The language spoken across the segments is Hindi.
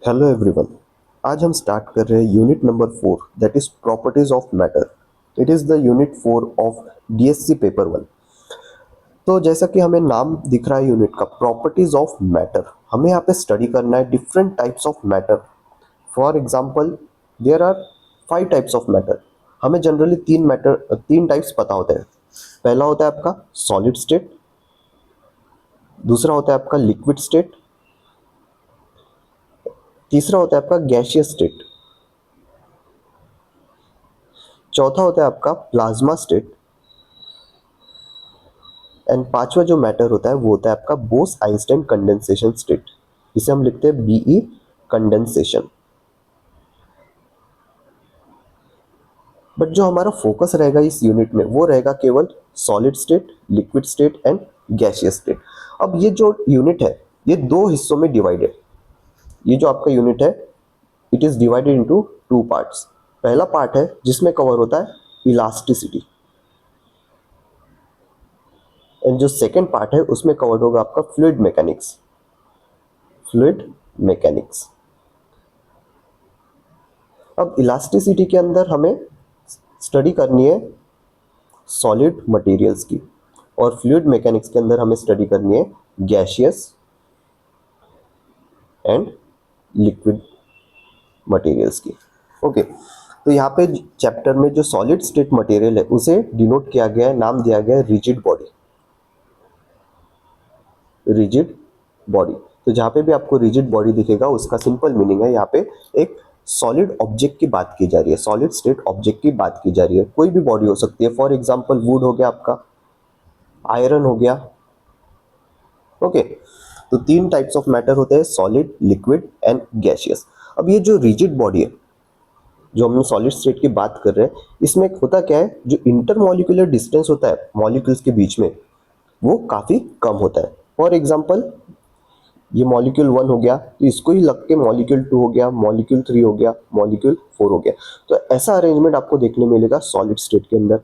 Hello everyone. आज हम स्टार्ट कर रहे हैं unit number 4 that is properties of matter. It is the unit 4 of DSC paper 1। तो जैसा कि हमें नाम दिख रहा है यूनिट का, प्रॉपर्टीज ऑफ मैटर, हमें यहाँ पे स्टडी करना है different types of matter. For example, there are 5 types of matter. हमें जनरली तीन टाइप्स पता होते हैं। पहला होता है आपका सॉलिड स्टेट, दूसरा होता है आपका लिक्विड स्टेट, तीसरा होता है आपका गैसियस स्टेट, चौथा होता है आपका प्लाज्मा स्टेट, एंड पांचवा जो मैटर होता है वो होता है आपका बोस आइंस्टाइन कंडेंसेशन स्टेट। इसे हम लिखते हैं बीई कंडेंसेशन। बट जो हमारा फोकस रहेगा इस यूनिट में वो रहेगा केवल solid state, liquid state and gaseous state. अब ये जो यूनिट है ये दो हिस्सों में डिवाइडेड। ये जो आपका यूनिट है it is divided into two parts. पहला पार्ट है जिसमें कवर होता है इलास्टिसिटी, एंड जो सेकेंड पार्ट है उसमें कवर होगा आपका फ्लूइड मैकेनिक्स। Fluid mechanics. अब इलास्टिसिटी के अंदर हमें स्टडी करनी है सॉलिड मटेरियल्स की, और फ्लूइड मैकेनिक्स के अंदर हमें स्टडी करनी है गैसियस एंड लिक्विड मटेरियल्स की। ओके, तो यहाँ पे चैप्टर में जो सॉलिड स्टेट मटेरियल है उसे डिनोट किया गया है, नाम दिया गया है रिजिड बॉडी। Rigid body. तो जहाँ पे भी आपको रिजिड बॉडी दिखेगा उसका सिंपल मीनिंग है यहाँ पे एक सॉलिड ऑब्जेक्ट की बात की जा रही है, सॉलिड स्टेट ऑब्जेक्ट की बात की जा रही है। कोई भी बॉडी हो सकती है, फॉर एग्जांपल वुड हो गया आपका, आयरन हो गया। ओके, तो तीन टाइप्स ऑफ मैटर होते हैं, सॉलिड, लिक्विड एंड गैसियस। अब ये जो रिजिड बॉडी है जो हम सॉलिड स्टेट की बात कर रहे हैं, इसमें होता क्या है, जो इंटरमॉलिक्यूलर डिस्टेंस होता है मॉलिक्यूल्स के बीच में वो काफ़ी कम होता है। फॉर एग्जांपल, ये मॉलिक्यूल 1 हो गया तो इसको ही लग के मॉलिक्यूल 2 हो गया, मॉलिक्यूल 3 हो गया, मॉलिक्यूल 4 हो गया। तो ऐसा अरेंजमेंट आपको देखने मिलेगा सॉलिड स्टेट के अंदर।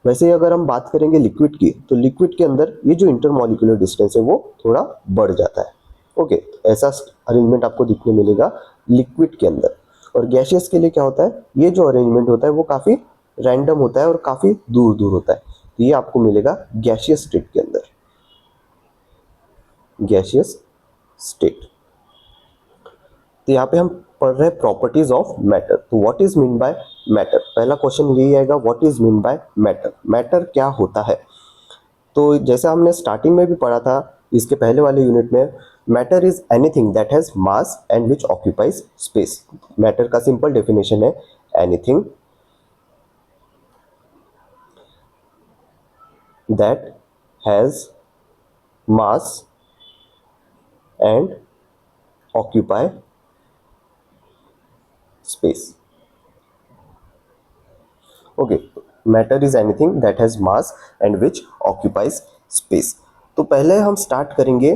वैसे ही अगर हम बात करेंगे लिक्विड की, तो लिक्विड के अंदर ये जो इंटरमॉलिक्यूलर डिस्टेंस है वो थोड़ा बढ़ जाता है। ओके, ऐसा अरेंजमेंट आपको दिखने मिलेगा लिक्विड के अंदर। और गैसियस के लिए क्या होता है, ये जो अरेंजमेंट होता है वो काफ़ी रैंडम होता है और काफ़ी दूर दूर होता है। तो ये आपको मिलेगा गैसियस स्टेट के अंदर, गैसियस स्टेट। तो यहाँ पे हम पढ़ रहे हैं प्रॉपर्टीज ऑफ मैटर। तो what is mean bye matter, पहला क्वेश्चन यही आएगा, what is mean bye matter, matter क्या होता है। तो जैसा हमने स्टार्टिंग में भी पढ़ा था इसके पहले वाले यूनिट में, matter is anything that has mass and which occupies space. Matter का सिंपल डेफिनेशन है anything that has mass and occupy space. Okay, matter is anything that has mass and which occupies space. तो पहले हम स्टार्ट करेंगे,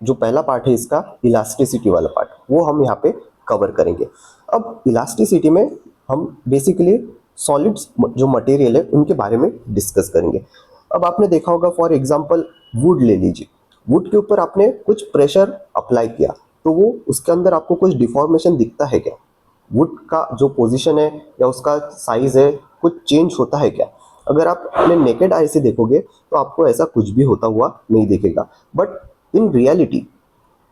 जो पहला पार्ट है इसका इलास्टिसिटी वाला पार्ट, वो हम यहाँ पे कवर करेंगे। अब इलास्टिसिटी में हम बेसिकली सॉलिड्स जो मटेरियल है उनके बारे में डिस्कस करेंगे। अब आपने देखा होगा, फॉर एग्जांपल वुड ले लीजिए, वुड के ऊपर आपने कुछ प्रेशर अप्लाई किया तो वो उसके अंदर आपको कुछ डिफॉर्मेशन दिखता है क्या? वुड का जो पोजीशन है या उसका साइज है कुछ चेंज होता है क्या? अगर आप अपने नेकेड आई से देखोगे तो आपको ऐसा कुछ भी होता हुआ नहीं दिखेगा, बट इन रियलिटी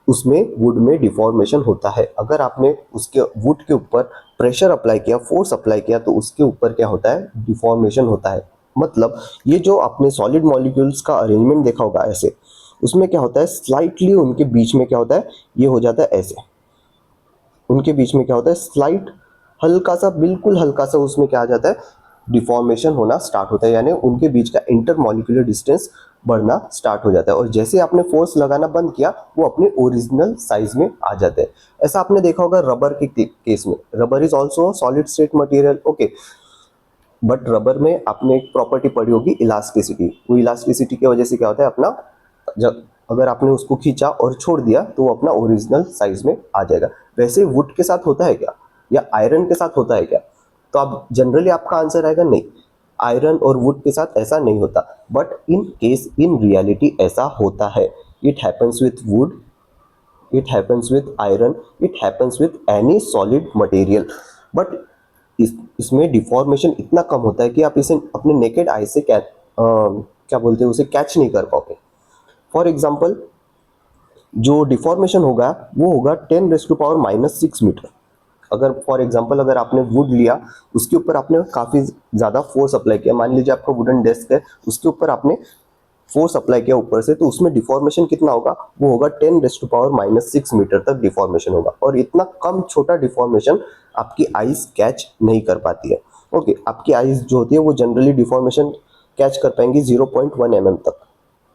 उसमें वुड में डिफॉर्मेशन होता है। अगर आपने उसके वुड के ऊपर प्रेशर अप्लाई किया, फोर्स अप्लाई किया, तो उसके ऊपर क्या होता है, डिफॉर्मेशन होता है। मतलब ये जो आपने सॉलिड मॉलिक्यूल्स का अरेंजमेंट देखा होगा ऐसे, उसमें क्या होता है, स्लाइटली उनके बीच में क्या होता है, ये हो जाता है ऐसे, उनके बीच में क्या होता है, स्लाइट हल्का सा, बिल्कुल हल्का सा उसमें क्या आ जाता है, डिफॉर्मेशन होना स्टार्ट होता है, यानी उनके बीच का इंटरमॉलिक्यूलर डिस्टेंस बढ़ना स्टार्ट हो जाता है। और जैसे आपने फोर्स लगाना बंद किया वो अपने ओरिजिनल साइज में आ जाते हैं। ऐसा आपने देखा होगा रबर के केस में, rubber is also solid state material. Okay, but rubber में आपने एक प्रॉपर्टी पढ़ी होगी इलास्टिसिटी। वो इलास्टिसिटी की वजह से क्या होता है, अपना जब अगर आपने उसको खींचा और छोड़ दिया तो वो अपना ओरिजिनल साइज में आ जाएगा। वैसे वुड के साथ होता है क्या, या आयरन के साथ होता है क्या? तो आप जनरली आपका आंसर आएगा नहीं, आयरन और वुड के साथ ऐसा नहीं होता। But in case in reality ऐसा होता है। It happens with would, it happens with iron, it happens with any solid material, but इसमें डिफॉर्मेशन इतना कम होता है कि आप इसे अपने नेकेड आई से क्या बोलते हैं उसे कैच नहीं कर पाओगे। फॉर एग्जाम्पल जो डिफॉर्मेशन होगा वो होगा 10⁻⁻⁻6 मीटर। अगर फॉर एग्जांपल अगर आपने वुड लिया, उसके ऊपर आपने काफ़ी ज़्यादा फोर्स अप्लाई किया, मान लीजिए आपका वुडन डेस्क है, उसके ऊपर आपने फोर्स अप्लाई किया ऊपर से, तो उसमें डिफॉर्मेशन कितना होगा, वो होगा 10⁻⁻6 मीटर तक डिफॉर्मेशन होगा। और इतना कम छोटा डिफॉर्मेशन आपकी आइज कैच नहीं कर पाती है। ओके, आपकी आइज जो होती है वो जनरली डिफॉर्मेशन कैच कर पाएंगी 0.1 mm तक,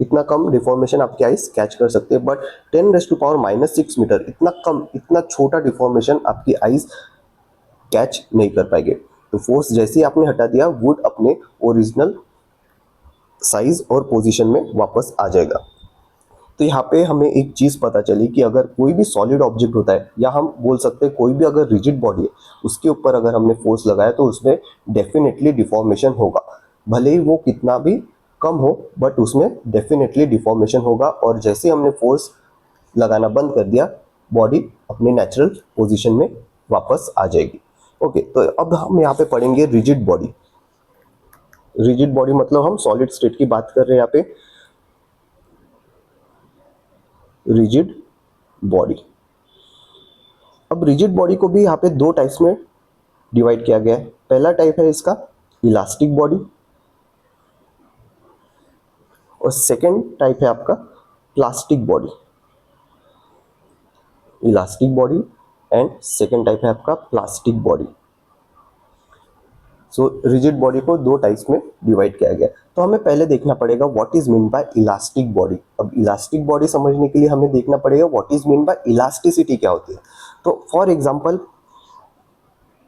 इतना कम डिफॉर्मेशन आपकी आइज कैच कर सकते हैं। बट 10⁻⁻6 मीटर, इतना कम, इतना छोटा डिफॉर्मेशन आपकी आइज कैच नहीं कर पाएंगे। तो फोर्स जैसे ही आपने हटा दिया, वुड अपने ओरिजिनल साइज और पोजीशन में वापस आ जाएगा। तो यहाँ पे हमें एक चीज़ पता चली कि अगर कोई भी सॉलिड ऑब्जेक्ट होता है, या हम बोल सकते हैं कोई भी अगर रिजिड बॉडी है, उसके ऊपर अगर हमने फोर्स लगाया तो उसमें डेफिनेटली डिफॉर्मेशन होगा। भले ही वो कितना भी कम हो, बट उसमें डेफिनेटली डिफॉर्मेशन होगा। और जैसे हमने फोर्स लगाना बंद कर दिया, बॉडी अपने नेचुरल पोजीशन में वापस आ जाएगी। ओके, तो अब हम यहाँ पे पढ़ेंगे रिजिड बॉडी। रिजिड बॉडी मतलब हम सॉलिड स्टेट की बात कर रहे हैं यहाँ पे। रिजिड बॉडी, अब रिजिड बॉडी को भी यहाँ पे दो टाइप्स में डिवाइड किया गया है। पहला टाइप है इसका इलास्टिक बॉडी, और सेकंड टाइप है आपका plastic body. Elastic body and second type है आपका प्लास्टिक बॉडी। सो रिजिड बॉडी को दो टाइप्स में डिवाइड किया गया। तो हमें पहले देखना पड़ेगा what is mean bye elastic body. अब इलास्टिक बॉडी समझने के लिए हमें देखना पड़ेगा what is mean bye elasticity क्या होती है। तो फॉर एग्जांपल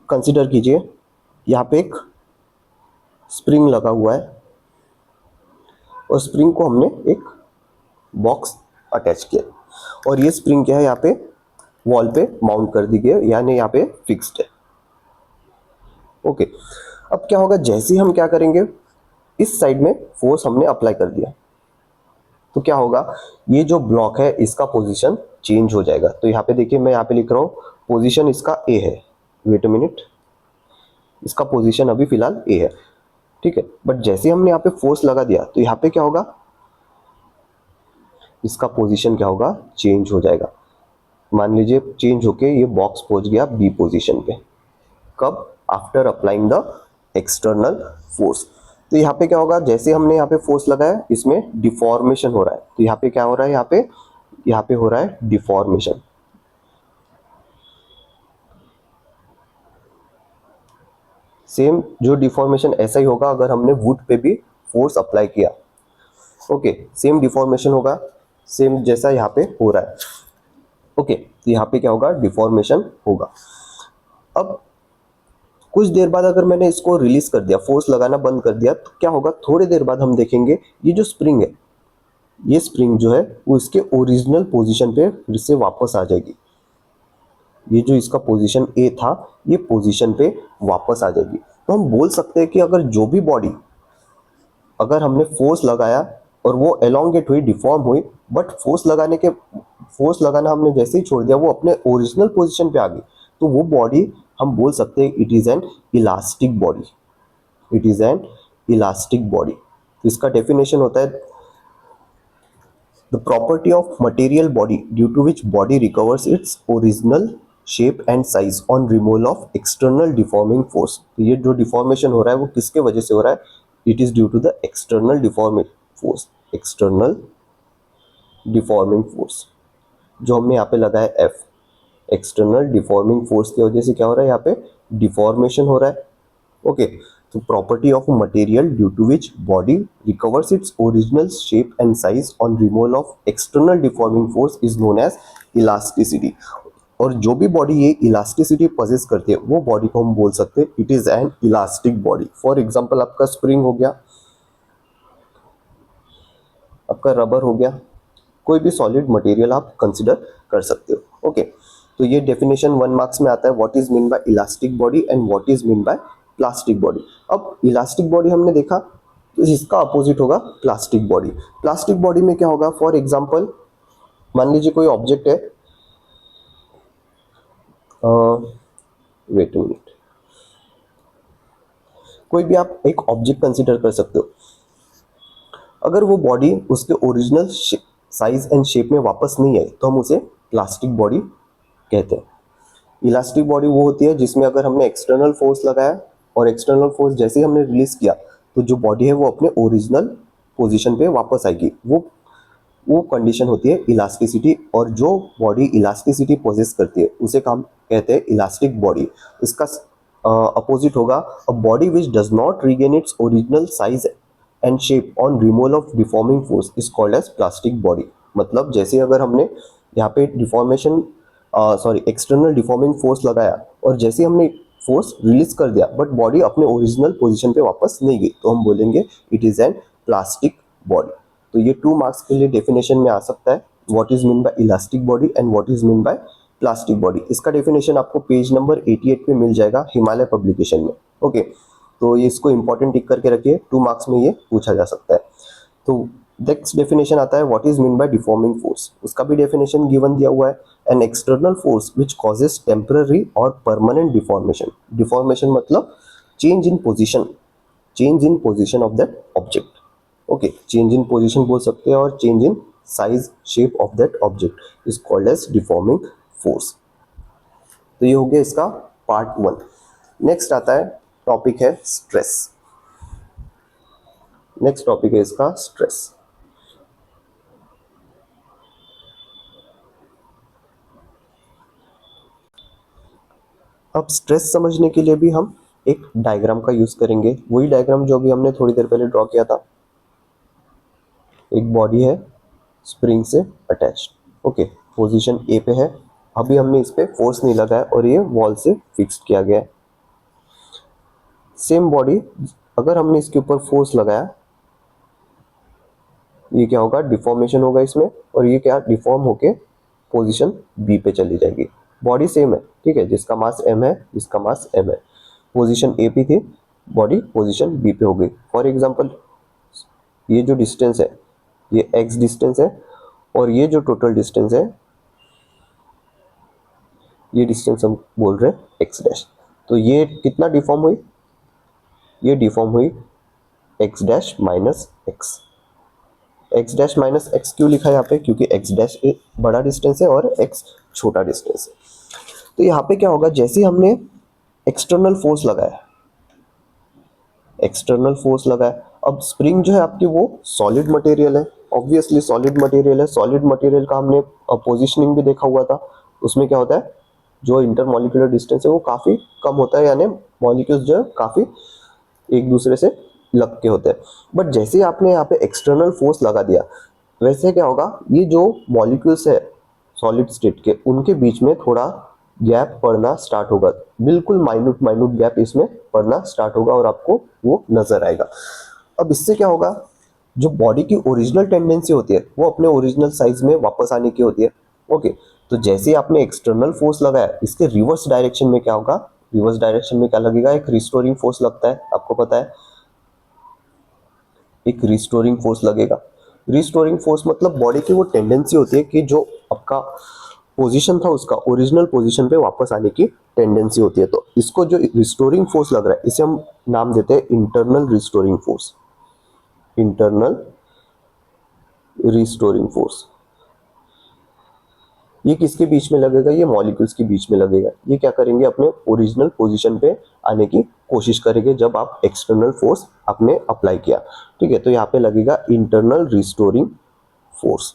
कंसीडर कीजिए, यहाँ पे एक स्प्रिंग लगा हुआ है, और स्प्रिंग को हमने एक बॉक्स अटैच किया, और ये स्प्रिंग क्या है, यहाँ पे वॉल पे माउंट कर दी गई, यानी यहाँ पे फिक्स्ड है। ओके, अब क्या होगा, जैसे ही हम क्या करेंगे, इस साइड में फोर्स हमने अप्लाई कर दिया, तो क्या होगा, ये जो ब्लॉक है इसका पोजीशन चेंज हो जाएगा। तो यहाँ पे देखिए, मैं यहाँ पे लिख रहा हूँ पोजीशन इसका ए है, वेट अ मिनट, इसका पोजीशन अभी फिलहाल ए है, ठीक है। बट जैसे हमने यहाँ पे फोर्स लगा दिया, तो यहाँ पे क्या होगा, इसका पोजीशन क्या होगा, चेंज हो जाएगा। मान लीजिए चेंज होके ये बॉक्स पहुंच गया बी पोजीशन पे। कब? After applying the external force. तो यहाँ पे क्या होगा, जैसे हमने यहाँ पे फोर्स लगाया, इसमें डिफॉर्मेशन हो रहा है। तो यहाँ पे क्या हो रहा है, यहाँ पे हो रहा है डिफॉर्मेशन। सेम जो डिफॉर्मेशन ऐसा ही होगा अगर हमने वुड पे भी फोर्स अप्लाई किया। ओके, सेम डिफॉर्मेशन होगा, सेम जैसा यहाँ पे हो रहा है। ओके, तो यहाँ पे क्या होगा, डिफॉर्मेशन होगा। अब कुछ देर बाद अगर मैंने इसको रिलीज कर दिया, फोर्स लगाना बंद कर दिया, तो क्या होगा, थोड़ी देर बाद हम देखेंगे ये जो स्प्रिंग है, ये स्प्रिंग जो है वो इसके ओरिजिनल पोजीशन पे फिर से वापस आ जाएगी। ये जो इसका पोजीशन ए था, ये पोजीशन पे वापस आ जाएगी। तो हम बोल सकते हैं कि अगर जो भी बॉडी, अगर हमने फोर्स लगाया और वो एलोंगेट हुई, डिफॉर्म हुई, बट फोर्स लगाना हमने जैसे ही छोड़ दिया, वो अपने ओरिजिनल पोजीशन पे आ गई, तो वो बॉडी हम बोल सकते हैं it is an elastic body. It is an elastic body. तो इसका डेफिनेशन होता है the property of material body due to which body recovers its original shape and size on removal of external deforming force. तो ये जो डिफॉर्मेशन हो रहा है वो किसके वजह से हो रहा है, it is due to the external deforming force. External deforming force जो हमने यहाँ पे लगाया एफ, एक्सटर्नल डिफॉर्मिंग फोर्स की वजह से क्या हो रहा है, यहाँ पे डिफॉर्मेशन हो रहा है। ओके, तो property of material due to which body recovers its original shape and size on removal of external deforming force is known as elasticity. और जो भी बॉडी ये इलास्टिसिटी पोजेस करती है, वो बॉडी को हम बोल सकते हैं it is an elastic body. For example आपका स्प्रिंग हो गया, आपका रबर हो गया, कोई भी सॉलिड मटेरियल आप कंसिडर कर सकते हो। ओके, तो ये डेफिनेशन 1 मार्क्स में आता है, what is mean bye elastic body and what is mean bye plastic body. अब इलास्टिक बॉडी हमने देखा, तो इसका अपोजिट होगा प्लास्टिक बॉडी। प्लास्टिक बॉडी में क्या होगा, फॉर एग्जांपल मान लीजिए कोई ऑब्जेक्ट है, वेट मिनट, कोई भी आप एक ऑब्जेक्ट कंसिडर कर सकते हो, अगर वो बॉडी उसके ओरिजिनल साइज एंड शेप में वापस नहीं आई तो हम उसे प्लास्टिक बॉडी कहते हैं। इलास्टिक बॉडी वो होती है जिसमें अगर हमने एक्सटर्नल फोर्स लगाया और एक्सटर्नल फोर्स जैसे ही हमने रिलीज किया तो जो बॉडी है वो अपने ओरिजिनल पोजीशन पे वापस आएगी। वो कंडीशन होती है इलास्टिसिटी, और जो बॉडी इलास्टिसिटी पोजेस करती है उसे हम कहते हैं इलास्टिक बॉडी। इसका अपोजिट होगा a body which does not regain its original size and shape on removal of deforming force is called as plastic body. मतलब जैसे अगर हमने यहाँ पे डिफॉर्मेशन एक्सटर्नल डिफॉर्मिंग फोर्स लगाया और जैसे हमने फोर्स रिलीज कर दिया बट बॉडी अपने ओरिजिनल पोजीशन पे वापस नहीं गई तो हम बोलेंगे it is an plastic body. तो ये 2 मार्क्स के लिए डेफिनेशन में आ सकता है, what is mean bye elastic body and what is mean bye plastic body. इसका डेफिनेशन आपको पेज नंबर 88 पे मिल जाएगा हिमालय पब्लिकेशन में। ओके, तो ये इसको इंपॉर्टेंट टिक करके रखिए, 2 मार्क्स में ये पूछा जा सकता है। तो नेक्स्ट डेफिनेशन आता है what is mean by deforming force. उसका भी डेफिनेशन गिवन दिया हुआ है, an external force which causes temporary और परमानेंट डिफॉर्मेशन। डिफॉर्मेशन मतलब change in position, change in position of that object. Okay, change in position बोल सकते हैं और change in size shape of that object is called as deforming force. तो ये हो गया इसका पार्ट 1। नेक्स्ट आता है टॉपिक है स्ट्रेस। नेक्स्ट टॉपिक है इसका स्ट्रेस। अब स्ट्रेस समझने के लिए भी हम एक डायग्राम का यूज करेंगे, वही डायग्राम जो भी हमने थोड़ी देर पहले ड्रॉ किया था। एक बॉडी है स्प्रिंग से अटैच्ड, ओके, पोजीशन ए पे है। अभी हमने इस पे फोर्स नहीं लगाया और ये वॉल से फिक्स्ड किया गया है। सेम बॉडी अगर हमने इसके ऊपर फोर्स लगाया, ये क्या होगा, डिफॉर्मेशन होगा इसमें, और ये क्या डिफॉर्म होके पोजीशन बी पे चली जाएगी। बॉडी सेम है, ठीक है, जिसका मास m है, जिसका मास m है। पोजीशन ए पे थी, बॉडी पोजीशन बी पे हो गई। फॉर एग्जांपल ये जो डिस्टेंस है ये x डिस्टेंस है और ये जो टोटल डिस्टेंस है ये डिस्टेंस हम बोल रहे हैं x डैश। तो ये कितना डिफॉर्म हुई, ये डिफॉर्म हुई x dash minus x. X dash minus x क्यों लिखा है यहाँ पे, क्योंकि एक्स डैश बड़ा डिस्टेंस है और एक्स छोटा डिस्टेंस है। तो यहाँ पे क्या होगा, जैसे हमने एक्सटर्नल फोर्स लगाया, एक्सटर्नल फोर्स लगाया, अब स्प्रिंग जो है आपकी वो सॉलिड मटेरियल है, ऑब्वियसली सॉलिड मटेरियल है। सॉलिड मटेरियल का हमने पोजिशनिंग भी देखा हुआ था, उसमें क्या होता है जो इंटरमॉलिक्यूलर डिस्टेंस है वो काफ़ी कम होता है, यानी मॉलिक्यूल्स जो है काफ़ी एक दूसरे से लग के होते हैं। बट जैसे आपने यहाँ पे एक्सटर्नल फोर्स लगा दिया, वैसे क्या होगा, ये जो मॉलिक्यूल्स है सॉलिड स्टेट के उनके बीच में थोड़ा गैप पड़ना स्टार्ट होगा, बिल्कुल माइन्यूट माइन्यूट गैप इसमें पड़ना स्टार्ट होगा और आपको वो नजर आएगा। अब इससे क्या होगा, जो बॉडी की ओरिजिनल टेंडेंसी होती है वो अपने ओरिजिनल साइज में वापस आने की होती है। ओके, तो जैसे आपने एक्सटर्नल फोर्स लगाया, इसके रिवर्स डायरेक्शन में क्या होगा, रिवर्स डायरेक्शन में क्या लगेगा, एक रिस्टोरिंग फोर्स लगता है, आपको पता है एक रिस्टोरिंग फोर्स लगेगा। रिस्टोरिंग फोर्स मतलब बॉडी की वो टेंडेंसी होती है कि जो आपका पोजीशन था उसका ओरिजिनल पोजीशन पे वापस आने की टेंडेंसी होती है। तो इसको जो रिस्टोरिंग फोर्स लग रहा है इसे हम नाम देते हैं internal restoring force. Internal restoring force ये किसके बीच में लगेगा, ये मॉलिक्यूल्स के बीच में लगेगा। ये क्या करेंगे, अपने ओरिजिनल पोजीशन पे आने की कोशिश करेंगे जब आप एक्सटर्नल फोर्स आपने अप्लाई किया। ठीक है, तो यहाँ पे लगेगा इंटरनल रिस्टोरिंग फोर्स।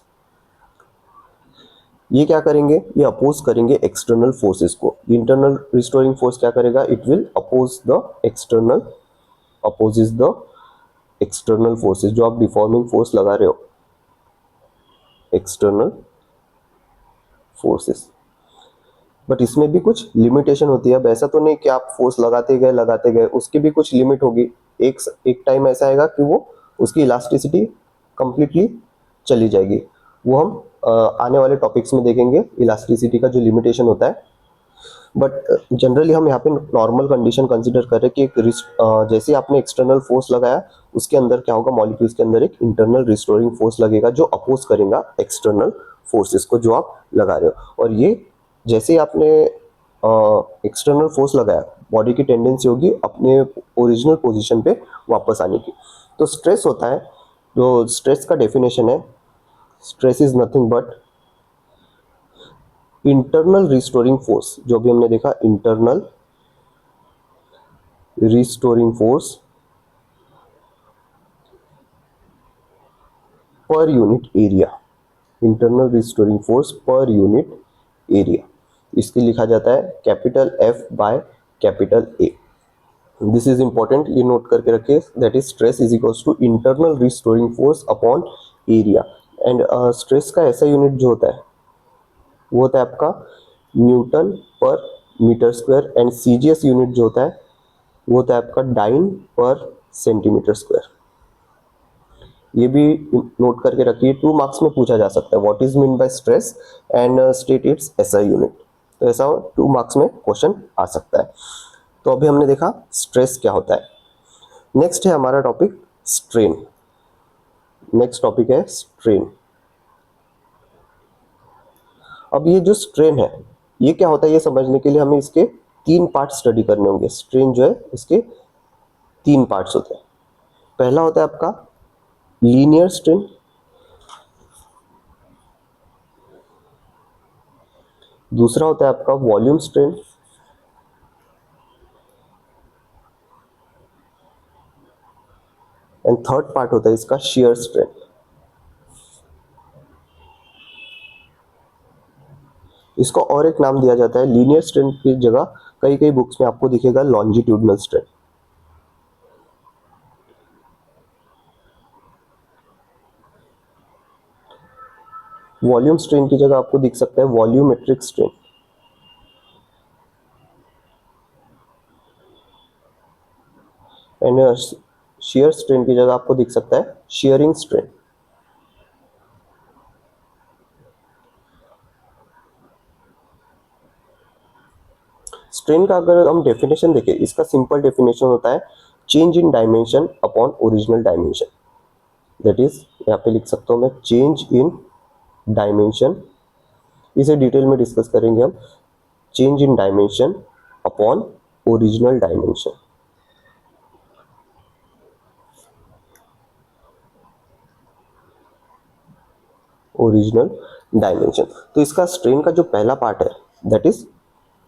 ये क्या करेंगे, ये अपोज करेंगे एक्सटर्नल फोर्सेस को। इंटरनल रिस्टोरिंग फोर्स क्या करेगा, it will oppose the external, opposes the external forces, जो आप डिफॉर्मिंग फोर्स लगा रहे हो, एक्सटर्नल फोर्सेस। बट इसमें भी कुछ लिमिटेशन होती है। अब ऐसा तो नहीं कि आप फोर्स लगाते गए, उसकी भी कुछ लिमिट होगी। एक टाइम ऐसा आएगा कि वो उसकी इलास्टिसिटी कंप्लीटली चली जाएगी। वो हम आने वाले टॉपिक्स में देखेंगे इलास्टिसिटी का जो लिमिटेशन होता है। बट जनरली हम यहाँ पे नॉर्मल कंडीशन कंसीडर कर रहे हैं कि जैसे आपने एक्सटर्नल फोर्स लगाया उसके अंदर क्या होगा, मॉलिक्यूल्स के अंदर एक इंटरनल रिस्टोरिंग फोर्स लगेगा जो अपोज करेगा एक्सटर्नल फोर्सेस को जो आप लगा रहे हो। और ये जैसे आपने एक्सटर्नल फोर्स लगाया, बॉडी की टेंडेंसी होगी अपने ओरिजिनल पोजीशन पे वापस आने की। तो स्ट्रेस होता है, जो स्ट्रेस का डेफिनेशन है, stress is nothing but internal restoring force, जो भी हमने देखा internal restoring force per unit area, internal restoring force per unit area, इसके लिखा जाता है capital F by capital A. This is important, ये नोट करके रखिए, that is stress is equals to internal restoring force upon area. And stress का ऐसा यूनिट जो होता है वो होता है आपका newton per metre square, and CGS unit जो होता है वो होता है आपका डाइन पर सेंटीमीटर स्क्वायर। ये भी नोट करके रखिए, 2 मार्क्स में पूछा जा सकता है, what is mean bye stress and state it's SI unit. तो ऐसा 2 मार्क्स में क्वेश्चन आ सकता है। तो अभी हमने देखा स्ट्रेस क्या होता है। नेक्स्ट है हमारा टॉपिक स्ट्रेन। नेक्स्ट टॉपिक है स्ट्रेन। अब ये जो स्ट्रेन है ये क्या होता है, ये समझने के लिए हमें इसके 3 पार्ट स्टडी करने होंगे। स्ट्रेन जो है इसके 3 पार्ट्स होते हैं। पहला होता है आपका लीनियर स्ट्रेन, दूसरा होता है आपका volume strain, and third part होता है इसका शियर स्ट्रेन। इसको और एक नाम दिया जाता है लीनियर स्ट्रेन की जगह, कई कई बुक्स में आपको दिखेगा लॉन्जिट्यूडनल स्ट्रेन। वॉल्यूम स्ट्रेन की जगह आपको दिख सकता है volumetric strain. And shear strain की जगह आपको दिख सकता है शियरिंग स्ट्रेन। स्ट्रेन का अगर हम डेफिनेशन देखें, इसका सिंपल डेफिनेशन होता है change in dimension upon original dimension. That is यहाँ पे लिख सकता हूँ मैं चेंज इन डायमेंशन, इसे डिटेल में डिस्कस करेंगे हम। Change in dimension upon original dimension. Original dimension. तो इसका स्ट्रेन का जो पहला पार्ट है दैट इज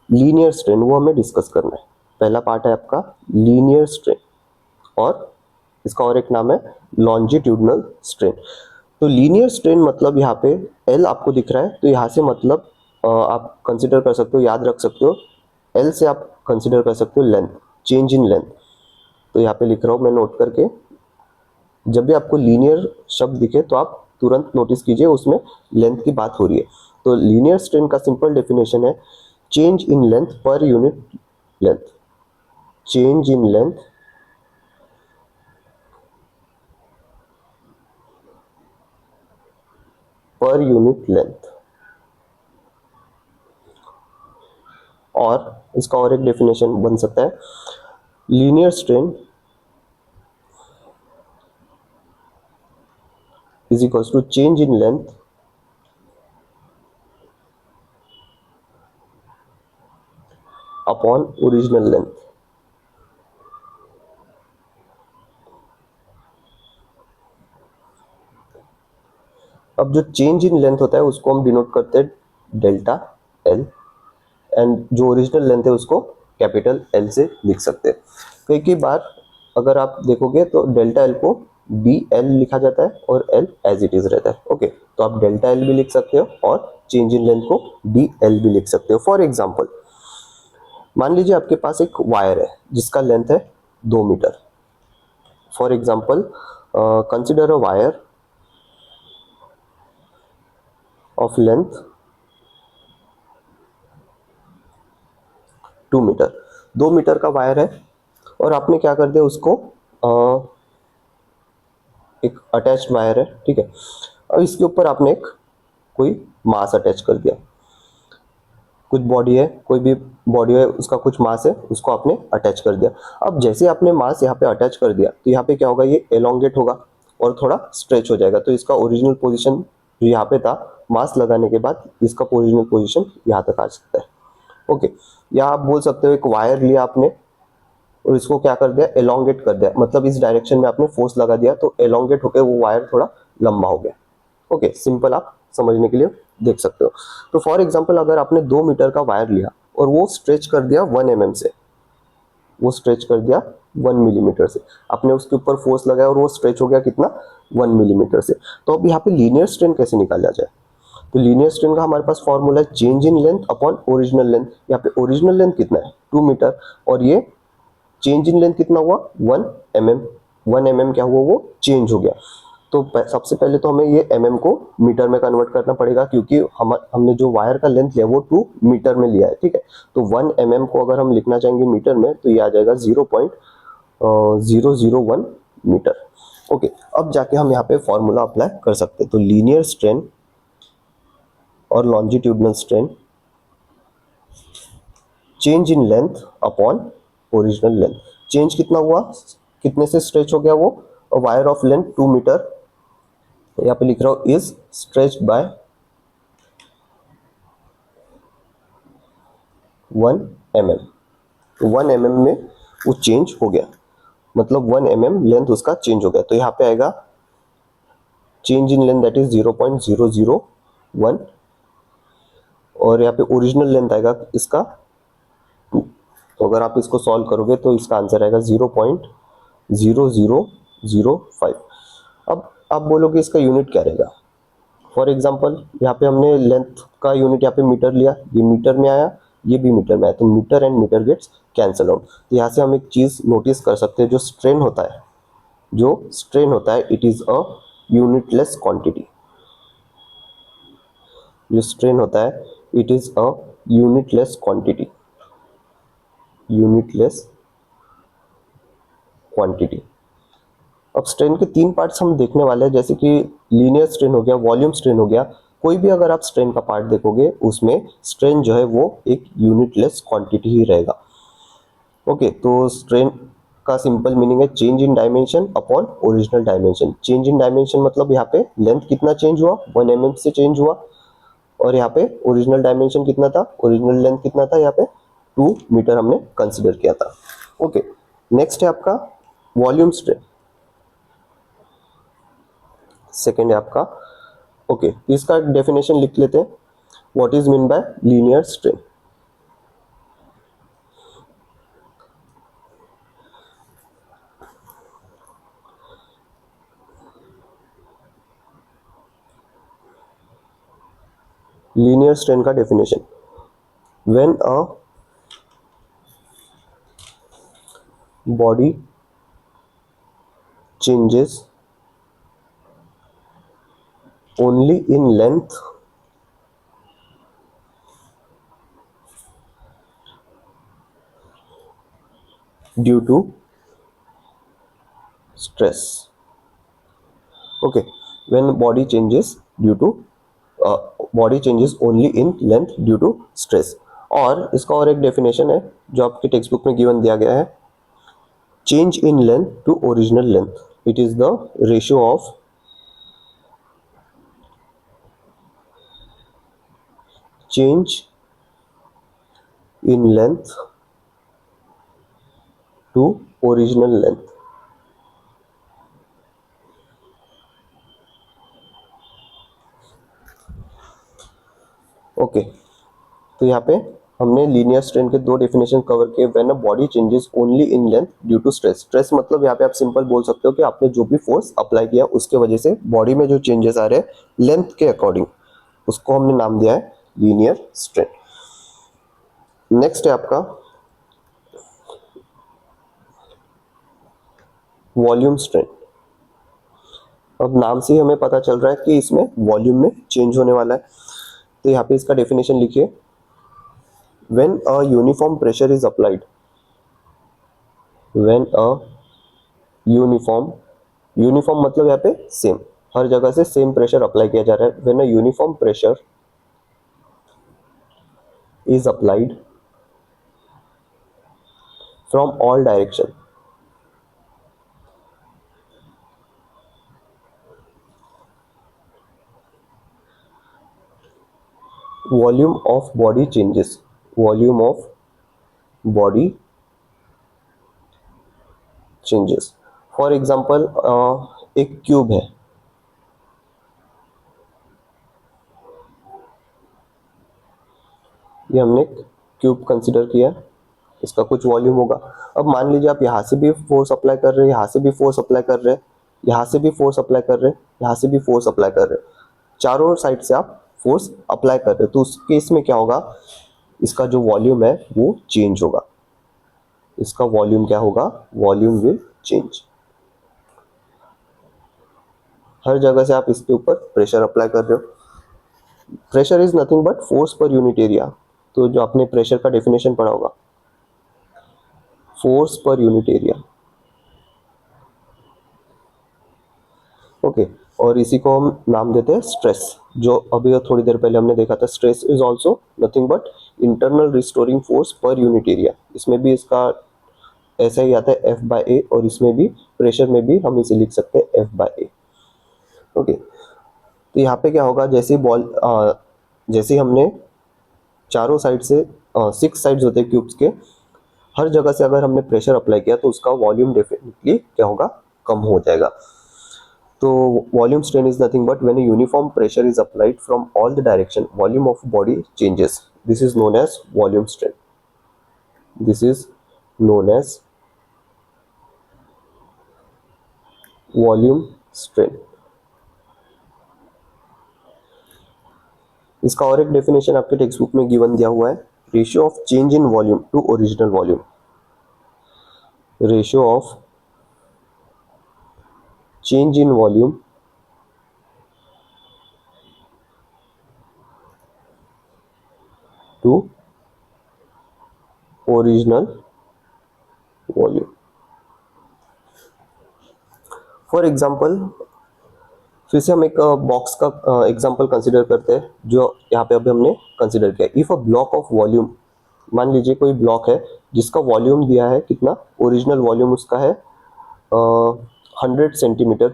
लीनियर स्ट्रेन, वो हमें डिस्कस करना है। पहला पार्ट है आपका लीनियर स्ट्रेन, और इसका और एक नाम है लॉन्जिट्यूडनल स्ट्रेन। तो लीनियर स्ट्रेन मतलब यहाँ पे एल आपको दिख रहा है, तो यहाँ से मतलब आप कंसिडर कर सकते हो, याद रख सकते हो, एल से आप कंसिडर कर सकते हो लेंथ, चेंज इन लेंथ। तो यहाँ पे लिख रहा हूँ मैं नोट करके, जब भी आपको लीनियर शब्द दिखे तो आप तुरंत नोटिस कीजिए उसमें लेंथ की बात हो रही है। तो लीनियर स्ट्रेन का सिंपल डेफिनेशन है change in length per unit length, change in length per unit length. और इसका और एक डेफिनेशन बन सकता है linear strain is equals to change in length upon original length. अब जो चेंज इन लेंथ होता है उसको हम डिनोट करते हैं डेल्टा एल, एंड जो ओरिजिनल लेंथ है उसको कैपिटल एल से लिख सकते हैं। कई कई बार अगर आप देखोगे तो डेल्टा एल को डी एल लिखा जाता है और एल एज इट इज रहता है। ओके, तो आप डेल्टा एल भी लिख सकते हो और चेंज इन लेंथ को डी एल भी लिख सकते हो। फॉर एग्जाम्पल मान लीजिए आपके पास एक वायर है जिसका लेंथ है 2 metre. For example consider a wire of length 2 metre. 2 metre का वायर है और आपने क्या कर दिया उसको एक अटैच्ड वायर है, ठीक है। अब इसके ऊपर आपने एक कोई मास अटैच कर दिया, कुछ बॉडी है, कोई भी बॉडी है उसका कुछ मास है, उसको आपने अटैच कर दिया। अब जैसे आपने मास यहाँ पे अटैच कर दिया तो यहाँ पे क्या होगा, ये एलोंगेट होगा और थोड़ा स्ट्रेच हो जाएगा। तो इसका ओरिजिनल पोजीशन जो यहाँ पे था मास लगाने के बाद, इसका ओरिजिनल पोजीशन यहाँ तक आ सकता है। ओके, या आप बोल सकते हो एक वायर लिया आपने और इसको क्या कर दिया, एलोंगेट कर दिया, मतलब इस डायरेक्शन में आपने फोर्स लगा दिया तो एलोंगेट होकर वो वायर थोड़ा लंबा हो गया। ओके, सिंपल, आप समझने के लिए देख सकते हो। तो फॉर एग्जांपल अगर आपने 2 मीटर का वायर लिया और वो स्ट्रेच कर दिया 1 mm से, वो स्ट्रेच कर दिया 1 मिलीमीटर से, आपने उसके ऊपर फोर्स लगाया और वो स्ट्रेच हो गया कितना, 1 मिलीमीटर से। तो अब यहाँ पे लीनियर स्ट्रेन कैसे निकाला जाए, तो लीनियर स्ट्रेन का हमारे पास फॉर्मूला है change in length upon original length. यहाँ पे ओरिजिनल लेंथ कितना है, 2 मीटर, और ये चेंज इन लेंथ कितना हुआ, 1 mm। 1 mm क्या हुआ, वो चेंज हो गया। तो सबसे पहले तो हमें ये mm को मीटर में कन्वर्ट करना पड़ेगा, क्योंकि हमने जो वायर का लेंथ लिया वो 2 मीटर में लिया है, ठीक है। तो 1 mm को अगर हम लिखना चाहेंगे मीटर में तो ये आ जाएगा 0.001 मीटर। ओके, अब जाके हम यहाँ पे फॉर्मूला अप्लाई कर सकते हैं। तो लीनियर स्ट्रेन और longitudinal strain, change in length upon original length. Change कितना हुआ, कितने से स्ट्रेच हो गया वो, वायर ऑफ लेंथ 2 मीटर, यहाँ पे लिख रहा हूँ इज स्ट्रेच्ड बाय 1 mm। तो 1 mm में वो चेंज हो गया, मतलब 1 mm लेंथ उसका चेंज हो गया। तो यहाँ पे आएगा change in length that is 0.001, और यहाँ पे ओरिजिनल लेंथ आएगा इसका 2। तो अगर आप इसको सॉल्व करोगे तो इसका आंसर आएगा 0.0005। अब आप बोलोगे इसका यूनिट क्या रहेगा। फॉर एग्जांपल यहाँ पे हमने लेंथ का यूनिट यहाँ पे मीटर लिया, ये मीटर में आया, ये भी मीटर में आया, तो metre and metre gets cancel out. तो यहाँ से हम एक चीज़ नोटिस कर सकते हैं, जो स्ट्रेन होता है, जो स्ट्रेन होता है it is a unitless quantity. जो स्ट्रेन होता है it is a unitless quantity, unitless quantity. अब स्ट्रेन के 3 पार्ट्स हम देखने वाले हैं, जैसे कि लीनियर स्ट्रेन हो गया, वॉल्यूम स्ट्रेन हो गया। कोई भी अगर आप स्ट्रेन का पार्ट देखोगे उसमें स्ट्रेन जो है वो एक यूनिटलेस क्वांटिटी ही रहेगा। ओके, तो स्ट्रेन का सिंपल मीनिंग है change in dimension upon original dimension. Change in dimension मतलब यहाँ पे लेंथ कितना चेंज हुआ, 1 mm से चेंज हुआ, और यहाँ पे ओरिजिनल डायमेंशन कितना था, ओरिजिनल लेंथ कितना था, यहाँ पे 2 मीटर हमने कंसिडर किया था। ओके, नेक्स्ट है आपका वॉल्यूम स्ट्रेन, सेकेंड है आपका। ओके, इसका डेफिनेशन लिख लेते हैं, what is mean by linear strain. Linear strain का definition, when a body changes only in length due to stress. Okay, when body changes due to body changes only in length due to stress. और इसका और एक डेफिनेशन है जो आपके टेक्स्ट बुक में गिवन दिया गया है, change in length to original length, it is the ratio of change in length to original length। Okay, तो यहाँ पे हमने लीनियर स्ट्रेन के 2 डेफिनेशन कवर किए। When a body changes only in length due to stress. Stress मतलब यहाँ पे आप सिंपल बोल सकते हो कि आपने जो भी फोर्स अप्लाई किया उसके वजह से बॉडी में जो चेंजेस आ रहे हैं लेंथ के अकॉर्डिंग, उसको हमने नाम दिया है लीनियर स्ट्रेन। नेक्स्ट है आपका वॉल्यूम स्ट्रेन। अब नाम से ही हमें पता चल रहा है कि इसमें वॉल्यूम में चेंज होने वाला है। तो यहाँ पे इसका डेफिनेशन लिखिए, when a uniform pressure is applied, when a uniform, uniform मतलब यहाँ पे सेम, हर जगह से सेम प्रेशर अप्लाई किया जा रहा है। when a uniform pressure is applied from all direction, volume of body changes। Volume of body changes. For example एक क्यूब है, ये हमने क्यूब कंसिडर किया, इसका कुछ वॉल्यूम होगा। अब मान लीजिए आप यहाँ से भी फोर्स अप्लाई कर रहे हैं, यहाँ से भी फोर्स अप्लाई कर रहे हैं, यहाँ से भी फोर्स अप्लाई कर रहे हैं, यहाँ से भी फोर्स अप्लाई कर रहे हैं, चारों साइड से आप फोर्स अप्लाई कर रहे हैं, तो उस केस में क्या होगा, इसका जो वॉल्यूम है वो चेंज होगा। इसका वॉल्यूम क्या होगा, वॉल्यूम विल चेंज। हर जगह से आप इसके ऊपर प्रेशर अप्लाई कर रहे हो। Pressure is nothing but force per unit area. तो जो आपने प्रेशर का डेफिनेशन पढ़ा होगा, force per unit area. Okay, और इसी को हम नाम देते हैं स्ट्रेस। जो अभी थोड़ी देर पहले हमने देखा था, stress is also nothing but internal restoring force per unit area. इसमें भी इसका ऐसा ही आता है एफ बाई ए, और इसमें भी प्रेशर में भी हम इसे लिख सकते हैं एफ बाई ए। ओके, तो यहाँ पे क्या होगा, जैसे बॉल जैसे हमने चारों साइड से 6 साइड्स होते हैं क्यूब्स के, हर जगह से अगर हमने प्रेशर अप्लाई किया तो उसका वॉल्यूम डेफिनेटली क्या होगा, कम हो जाएगा। तो volume strain is nothing but when uniform pressure is applied from all the direction, volume of body changes. This is known as volume strain. This is known as volume strain. इसका और एक डेफिनेशन आपके टेक्स्ट बुक में गिवन दिया हुआ है, ratio of change in volume to original volume. Ratio of change in volume to original volume. For example, फिर से हम एक बॉक्स का एग्जांपल कंसिडर करते हैं, जो यहाँ पे अभी हमने कंसिडर किया। If a block of volume, मान लीजिए कोई ब्लॉक है जिसका वॉल्यूम दिया है कितना, ओरिजिनल वॉल्यूम उसका है 100 centimetre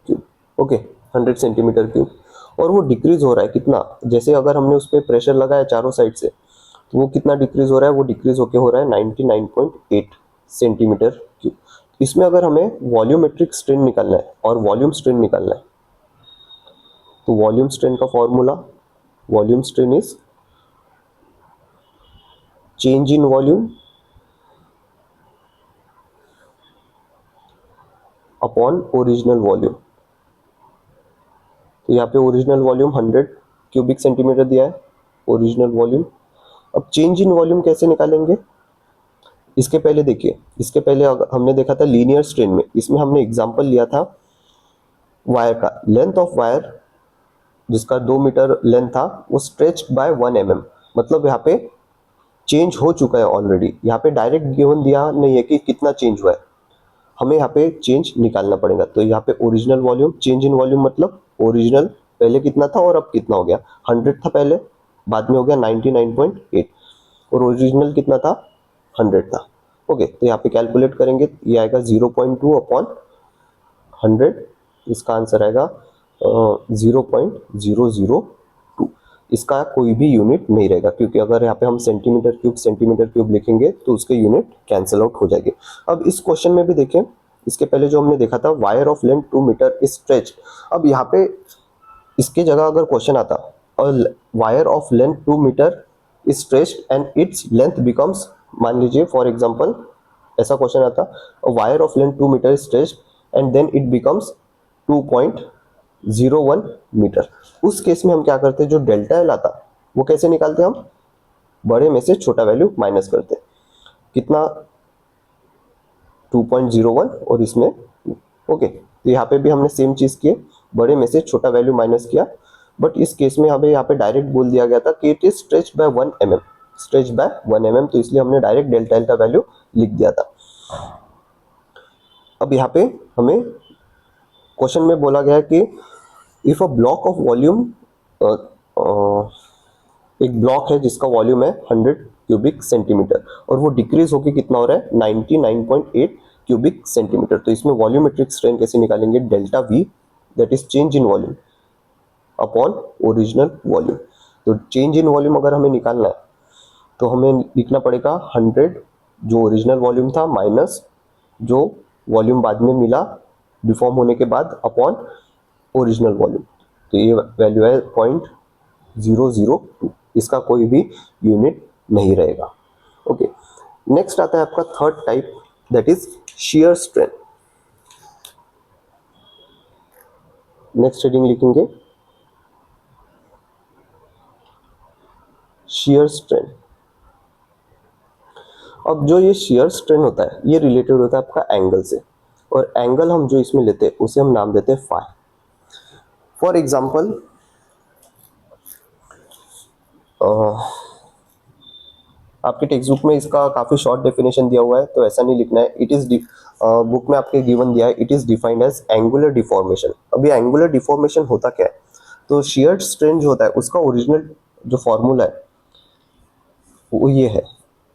cube. Okay, 100 centimetre cube, और वो डिक्रीज हो रहा है कितना, जैसे अगर हमने उस पर प्रेशर लगाया चारों साइड से, तो वो कितना डिक्रीज हो रहा है, वो डिक्रीज होके हो रहा है 99.8 सेंटीमीटर क्यूब। इसमें अगर हमें वॉल्यूमेट्रिक स्ट्रेन निकालना है और वॉल्यूम स्ट्रेन निकालना है, तो वॉल्यूम स्ट्रेन का formula, volume strain is change in volume upon original volume. तो यहाँ पे ओरिजिनल वॉल्यूम 100 क्यूबिक सेंटीमीटर दिया है, ओरिजिनल वॉल्यूम। अब चेंज इन वॉल्यूम कैसे निकालेंगे, इसके पहले देखिए, इसके पहले हमने देखा था लीनियर स्ट्रेन में, इसमें हमने एग्जांपल लिया था वायर का। लेंथ ऑफ वायर जिसका 2 मीटर लेंथ था, वो स्ट्रेच्ड बाय 1 mm, मतलब यहाँ पे चेंज हो चुका है ऑलरेडी। यहाँ पे डायरेक्ट गिवन दिया नहीं है कि कितना चेंज हुआ है, हमें यहाँ पे चेंज निकालना पड़ेगा। तो यहाँ पे original volume, change in volume मतलब ओरिजिनल पहले कितना था और अब कितना हो गया, 100 था पहले, बाद में हो गया 99.8, और ओरिजिनल कितना था, 100 था। ओके, तो यहाँ पे कैलकुलेट करेंगे, ये आएगा 0.2 अपॉन 100, इसका आंसर आएगा 0.002। इसका कोई भी यूनिट नहीं रहेगा, क्योंकि अगर यहाँ पे हम सेंटीमीटर क्यूब लिखेंगे तो उसके यूनिट कैंसिल आउट हो जाएंगे। अब इस क्वेश्चन में भी देखें, इसके पहले जो हमने देखा था, wire of length 2 meter is stretched. अब यहाँ पे इसके जगह अगर क्वेश्चन आता, और wire of length 2 meter is stretched and its length becomes, मान लीजिए फॉर एग्जांपल ऐसा क्वेश्चन आता, wire of length 2 meter is stretched and then it becomes 2.01 meter. उस केस में हम क्या करते हैं, जो डेल्टा एल आता वो कैसे निकालते हैं, हम बड़े में से छोटा वैल्यू माइनस करते हैं, कितना 2.01 और इसमें 2। ओके, तो यहाँ पे भी हमने सेम चीज की, बड़े में से छोटा वैल्यू माइनस किया, बट इस केस में हमें यहाँ पे डायरेक्ट बोल दिया गया था कि it is stretched by 1 mm, stretched by 1 mm, तो इसलिए हमने डायरेक्ट डेल्टा एल का वैल्यू लिख दिया था। अब यहाँ पे हमें क्वेश्चन में बोला गया है कि if a block of volume, एक ब्लॉक है जिसका वॉल्यूम है 100 क्यूबिक सेंटीमीटर और वो डिक्रीज होकर कितना हो रहा है 99.8 क्यूबिक सेंटीमीटर। तो इसमें वॉल्यूमेट्रिक स्ट्रेन कैसे निकालेंगे, delta we that is change in volume upon original volume. तो चेंज इन वॉल्यूम अगर हमें निकालना है तो हमें लिखना पड़ेगा 100 जो ओरिजिनल वॉल्यूम था माइनस जो वॉल्यूम बाद में मिला डिफॉर्म होने के बाद अपॉन ओरिजिनल वॉल्यूम। तो ये वैल्यू है 0.002, इसका कोई भी यूनिट नहीं रहेगा। ओके, नेक्स्ट आता है आपका third type, that is shear strain. Next heading लिखेंगे शियर स्ट्रेन। अब जो ये शियर स्ट्रेन होता है ये रिलेटेड होता है आपका एंगल से, और एंगल हम जो इसमें लेते हैं उसे हम नाम देते हैं फाई। फॉर एग्जाम्पल आपके टेक्स्ट बुक में इसका काफ़ी शॉर्ट डेफिनेशन दिया हुआ है, तो ऐसा नहीं लिखना है। इट इज़ बुक में आपके गिवन दिया है, it is defined as angular deformation. अभी एंगुलर डिफॉर्मेशन होता क्या है, तो शियर स्ट्रेन जो होता है उसका ओरिजिनल जो फॉर्मूला है वो ये है,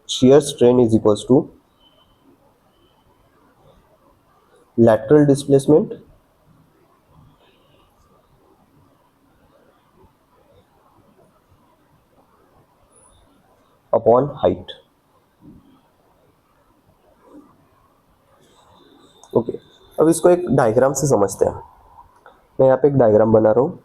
shear strain is equals to lateral displacement upon height. Okay, अब इसको एक डायग्राम से समझते हैं। मैं यहाँ पे एक डायग्राम बना रहा हूँ।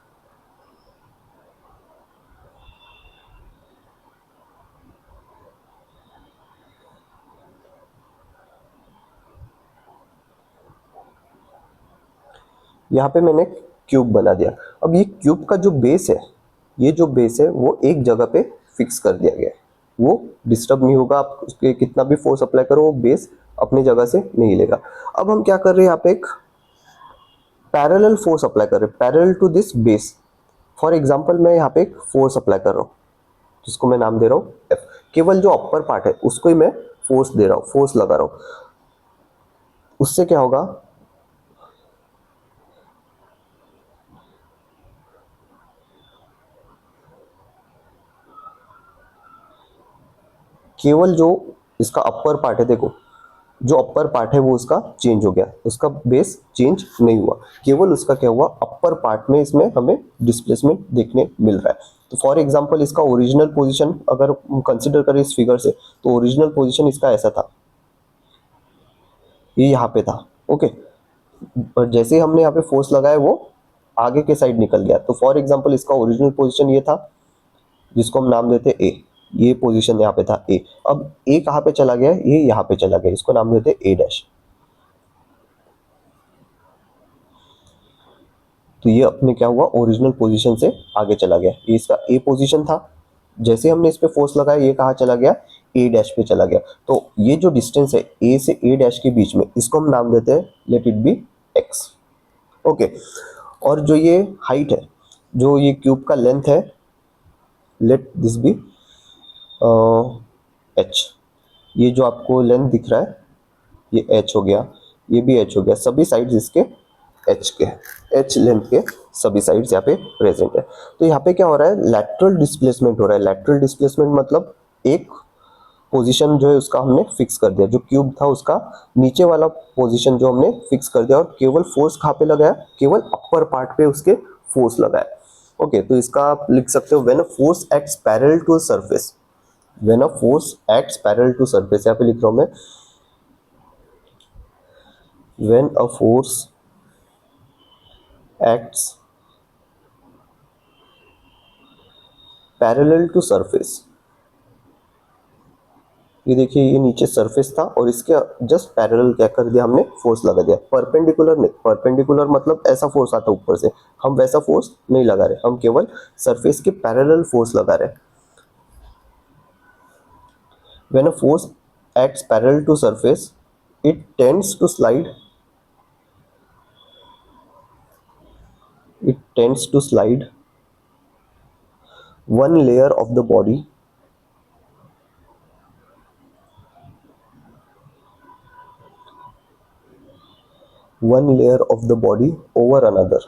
यहाँ पे मैंने क्यूब बना दिया। अब ये क्यूब का जो बेस है, ये जो बेस है वो एक जगह पे फिक्स कर दिया गया है, वो डिस्टर्ब नहीं होगा। आप उसके कितना भी फोर्स अप्लाई करो वो बेस अपनी जगह से नहीं लेगा। अब हम क्या कर रहे हैं, यहाँ पे एक पैरेलल फोर्स अप्लाई कर रहे हैं, parallel to this base. For example मैं यहाँ पे एक फोर्स अप्लाई कर रहा हूँ जिसको मैं नाम दे रहा हूँ एफ। केवल जो अपर पार्ट है उसको ही मैं फोर्स दे रहा हूँ, फोर्स लगा रहा हूँ। उससे क्या होगा, केवल जो इसका अपर पार्ट है, देखो जो अपर पार्ट है वो उसका चेंज हो गया, उसका बेस चेंज नहीं हुआ, केवल उसका क्या हुआ, अपर पार्ट में इसमें हमें डिस्प्लेसमेंट देखने मिल रहा है। तो फॉर एग्जांपल इसका ओरिजिनल पोजीशन अगर कंसिडर करें इस फिगर से, तो ओरिजिनल पोजीशन इसका ऐसा था, ये यहाँ पे था। ओके, पर जैसे ही हमने यहाँ पे फोर्स लगाया वो आगे के साइड निकल गया। तो फॉर एग्जांपल इसका ओरिजिनल पोजीशन ये था जिसको हम नाम देते ए, ये पोजीशन यहाँ पे था ए। अब ए कहाँ पे चला गया, ये यहाँ पे चला गया, इसको नाम देते ए डैश। तो ये अपने क्या हुआ, ओरिजिनल पोजीशन से आगे चला गया। ये इसका ए पोजीशन था, जैसे हमने इस पे फोर्स लगाया ये कहाँ चला गया, ए डैश पे चला गया। तो ये जो डिस्टेंस है ए से ए डैश के बीच में, इसको हम नाम देते हैं let it be x. Okay, और जो ये हाइट है, जो ये क्यूब का लेंथ है, लेट दिस बी एच। ये जो आपको लेंथ दिख रहा है ये एच हो गया, ये भी एच हो गया, सभी साइड्स इसके एच के, एच लेंथ के सभी साइड्स यहाँ पे प्रेजेंट है। तो यहाँ पे क्या हो रहा है, लैटरल डिस्प्लेसमेंट हो रहा है। लैटरल डिस्प्लेसमेंट मतलब एक पोजीशन जो है उसका हमने फिक्स कर दिया, जो क्यूब था उसका नीचे वाला पोजीशन जो हमने फिक्स कर दिया, और केवल फोर्स कहाँ पे लगाया, केवल अपर पार्ट पे उसके फोर्स लगाया। ओके, तो इसका आप लिख सकते हो when a force acts parallel to a surface, when a force acts parallel to surface, यहाँ पे लिख रहा हूँ मैं, when a force acts parallel to surface। ये देखिए ये नीचे सरफेस था और इसके जस्ट पैरेलल क्या कर दिया हमने, फोर्स लगा दिया। परपेंडिकुलर नहीं, परपेंडिकुलर मतलब ऐसा फोर्स आता ऊपर से, हम वैसा फोर्स नहीं लगा रहे, हम केवल सरफेस के पैरेलल फोर्स लगा रहे। when a force acts parallel to surface it tends to slide, it tends to slide one layer of the body one layer of the body over another।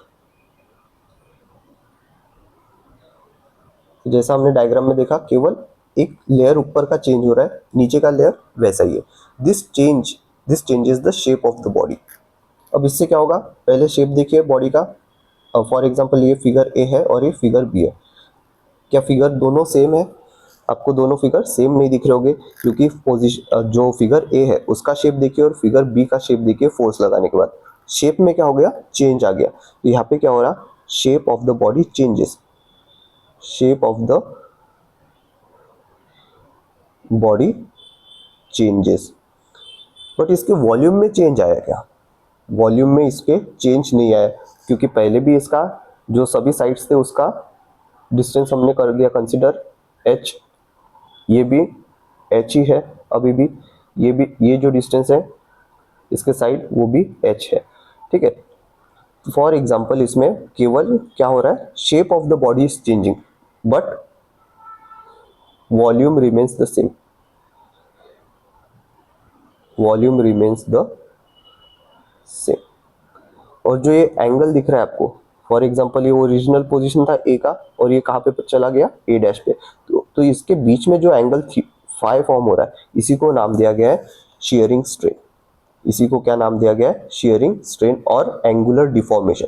जैसा हमने डायग्राम में देखा, केवल एक लेयर ऊपर का चेंज हो रहा है, नीचे का लेयर वैसा ही है। This changes the shape of the body. अब इससे क्या होगा, पहले शेप देखिए बॉडी का। फॉर एग्जांपल ये फिगर ए है और ये फिगर बी है। क्या फिगर दोनों सेम है? आपको दोनों फिगर सेम नहीं दिख रहे होंगे, क्योंकि पोजीशन जो फिगर ए है उसका शेप देखिए और फिगर बी का शेप देखिए, फोर्स लगाने के बाद शेप में क्या हो गया, चेंज आ गया। तो यहाँ पे क्या हो रहा, shape of the body changes, shape of the body changes. But इसके वॉल्यूम में चेंज आया क्या? वॉल्यूम में इसके चेंज नहीं आया, क्योंकि पहले भी इसका जो सभी साइड्स थे उसका डिस्टेंस हमने कर दिया कंसिडर h, ये भी h ही है अभी भी, ये भी, ये जो डिस्टेंस है इसके साइड वो भी h है, ठीक है। फॉर एग्जाम्पल इसमें केवल क्या हो रहा है, shape of the body is changing but volume remains the same, volume remains the same. और जो ये एंगल दिख रहा है आपको, फॉर एग्जांपल ये ओरिजिनल पोजीशन था ए का और ये कहाँ पे चला गया, ए डैश पे, तो इसके बीच में जो एंगल फाई फॉर्म हो रहा है, इसी को नाम दिया गया है शियरिंग स्ट्रेन। इसी को क्या नाम दिया गया है, शियरिंग स्ट्रेन और एंगुलर डिफॉर्मेशन।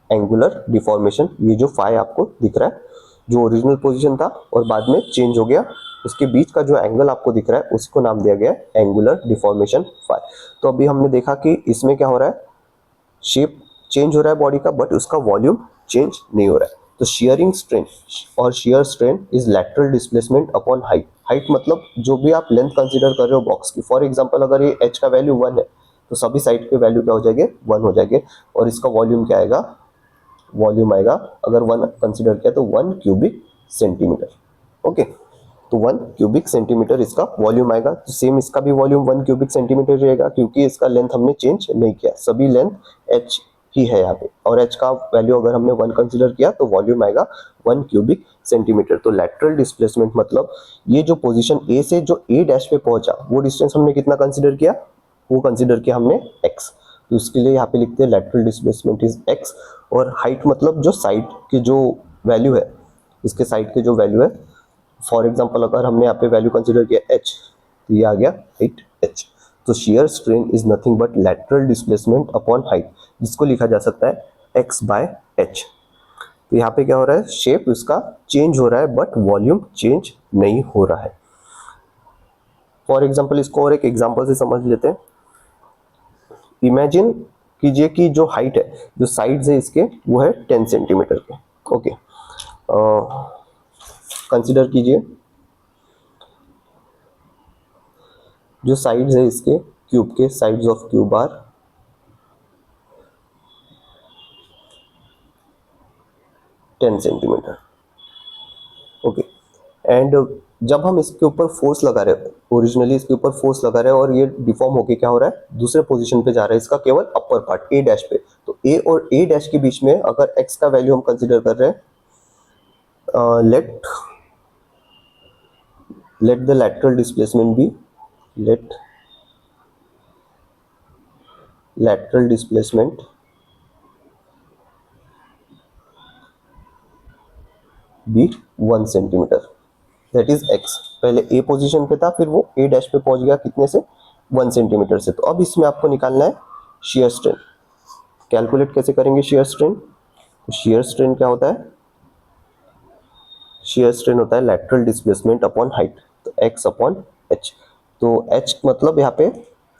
एंगुलर डिफॉर्मेशन, ये जो फाई आपको दिख रहा है, जो ओरिजिनल पोजीशन था और बाद में चेंज हो गया, उसके बीच का जो एंगल आपको दिख रहा है उसको नाम दिया गया है एंगुलर डिफॉर्मेशन फाई। तो अभी हमने देखा कि इसमें क्या हो रहा है, शेप चेंज हो रहा है बॉडी का बट उसका वॉल्यूम चेंज नहीं हो रहा है। तो शियरिंग स्ट्रेन और shear strain is lateral displacement upon height. Height मतलब जो भी आप लेंथ कंसीडर कर रहे हो बॉक्स की, फॉर एग्जांपल अगर ये h का वैल्यू 1 है तो सभी साइड के वैल्यू क्या हो जाएंगे, 1 हो जाएंगे। और इसका वॉल्यूम क्या आएगा, वॉल्यूम आएगा, अगर 1 कंसीडर किया तो 1 क्यूबिक सेंटीमीटर, ओके। तो 1 क्यूबिक सेंटीमीटर इसका वॉल्यूम आएगा। तो सेम इसका भी वॉल्यूम 1 क्यूबिक सेंटीमीटर रहेगा, क्योंकि इसका लेंथ हमने चेंज नहीं किया, सभी लेंथ h ही है यहाँ पे, और h का वैल्यू अगर हमने 1 कंसीडर किया तो वॉल्यूम आएगा 1 क्यूबिक सेंटीमीटर। तो लैटरल डिस्प्लेसमेंट मतलब ये जो पोजीशन a से जो a डैश पे पहुंचा वो डिस्टेंस हमने कितना कंसीडर किया, वो कंसीडर किया हमने x। तो इसके लिए यहाँ पे लिखते हैं लैटरल डिस्प्लेसमेंट इज x। और हाइट मतलब जो साइड के जो वैल्यू है, इसके साइड के जो वैल्यू है, फॉर एग्जाम्पल अगर हमने यहाँ पे वैल्यू कंसीडर किया h, तो ये आ गया हाइट h। तो shear strain is nothing but lateral displacement upon height, जिसको लिखा जा सकता है x बाय h। तो यहाँ पे क्या हो रहा है, शेप इसका चेंज हो रहा है बट वॉल्यूम चेंज नहीं हो रहा है। फॉर एग्जाम्पल इसको और एक एग्जाम्पल से समझ लेते हैं। इमेजिन कीजिए कि जो हाइट है, जो साइड्स है इसके, वो है 10 सेंटीमीटर के, ओके। कंसिडर कीजिए जो साइड्स है इसके क्यूब के, sides of cube are 10 centimeter, okay. And जब हम इसके ऊपर फोर्स लगा रहे हैं, ओरिजिनली इसके ऊपर फोर्स लगा रहे हैं और ये डिफॉर्म होके क्या हो रहा है, दूसरे पोजीशन पे जा रहा है, इसका केवल अपर पार्ट ए डैश पे। तो ए और ए डैश के बीच में अगर एक्स का वैल्यू हम कंसिडर कर रहे हैं, let the lateral displacement be, let lateral displacement be 1 centimeter, that is x। पहले a पोजीशन पे था, फिर वो a डैश पे पहुंच गया कितने से, 1 सेंटीमीटर से। तो अब इसमें आपको निकालना है शियर स्ट्रेन। कैलकुलेट कैसे करेंगे शियर स्ट्रेन, तो शियर स्ट्रेन क्या होता है, शियर स्ट्रेन होता है लैटरल डिस्प्लेसमेंट अपॉन हाइट, तो x अपॉन h। तो h मतलब यहाँ पे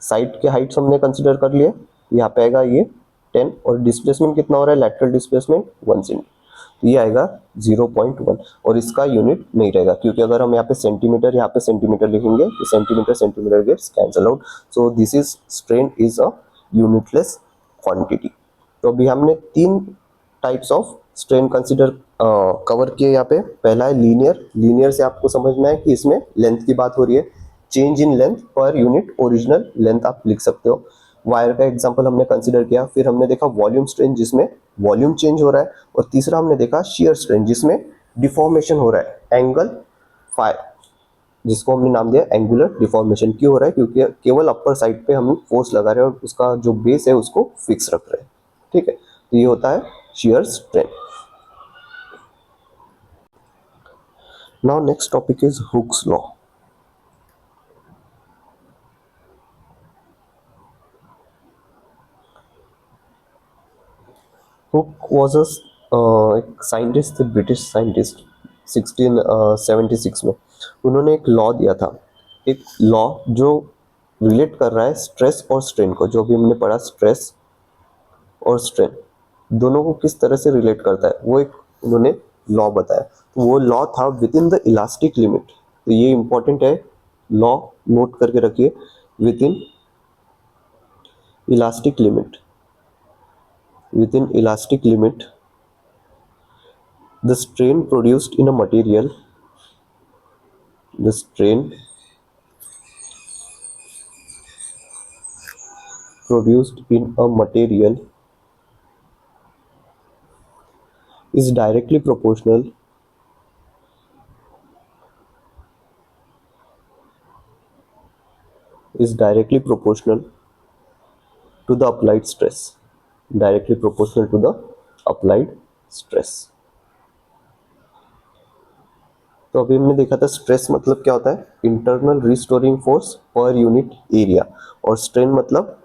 साइड के हाइट्स हमने कंसिडर कर लिए, यहाँ पे आएगा ये 10, और डिस्प्लेसमेंट कितना हो रहा है, लैटरल डिस्प्लेसमेंट 1 सेंटीमीटर, तो ये आएगा 0.1। और इसका यूनिट नहीं रहेगा, क्योंकि अगर हम यहाँ पे सेंटीमीटर लिखेंगे तो centimeter centimeter gets cancel out. So this is strain is a unitless quantity. तो अभी हमने 3 types of strain consider cover किए यहाँ पे। पहला है लीनियर। लीनियर से आपको समझना है कि इसमें लेंथ की बात हो रही है, change in length per unit original length आप लिख सकते हो। वायर का एग्जांपल हमने कंसिडर किया। फिर हमने देखा वॉल्यूम स्ट्रेन जिसमें वॉल्यूम चेंज हो रहा है, और तीसरा हमने देखा शियर स्ट्रेन जिसमें डिफॉर्मेशन हो रहा है, एंगल फाई, जिसको हमने नाम दिया एंगुलर डिफॉर्मेशन। क्यों हो रहा है, क्योंकि केवल अपर साइड पे हम फोर्स लगा रहे हैं और उसका जो बेस है उसको फिक्स रख रहे हैं, ठीक है। तो ये होता है shear strain. Now next topic is Hooke's law. Hooke was a एक साइंटिस्ट थे, ब्रिटिश साइंटिस्ट, 1676 में उन्होंने एक लॉ दिया था, एक लॉ जो रिलेट कर रहा है स्ट्रेस और स्ट्रेन को, जो भी हमने पढ़ा स्ट्रेस और स्ट्रेन दोनों को किस तरह से रिलेट करता है, वो एक उन्होंने लॉ बताया। तो वो लॉ था with in the elastic limit. तो ये इंपॉर्टेंट है, लॉ नोट करके रखिए, with in elastic limit, with in elastic limit the strain produced in a material, the strain produced in a material is directly proportional to the applied stress, directly proportional to the applied stress। तो अभी हमने देखा था स्ट्रेस मतलब क्या होता है, internal restoring force per unit area, और स्ट्रेन मतलब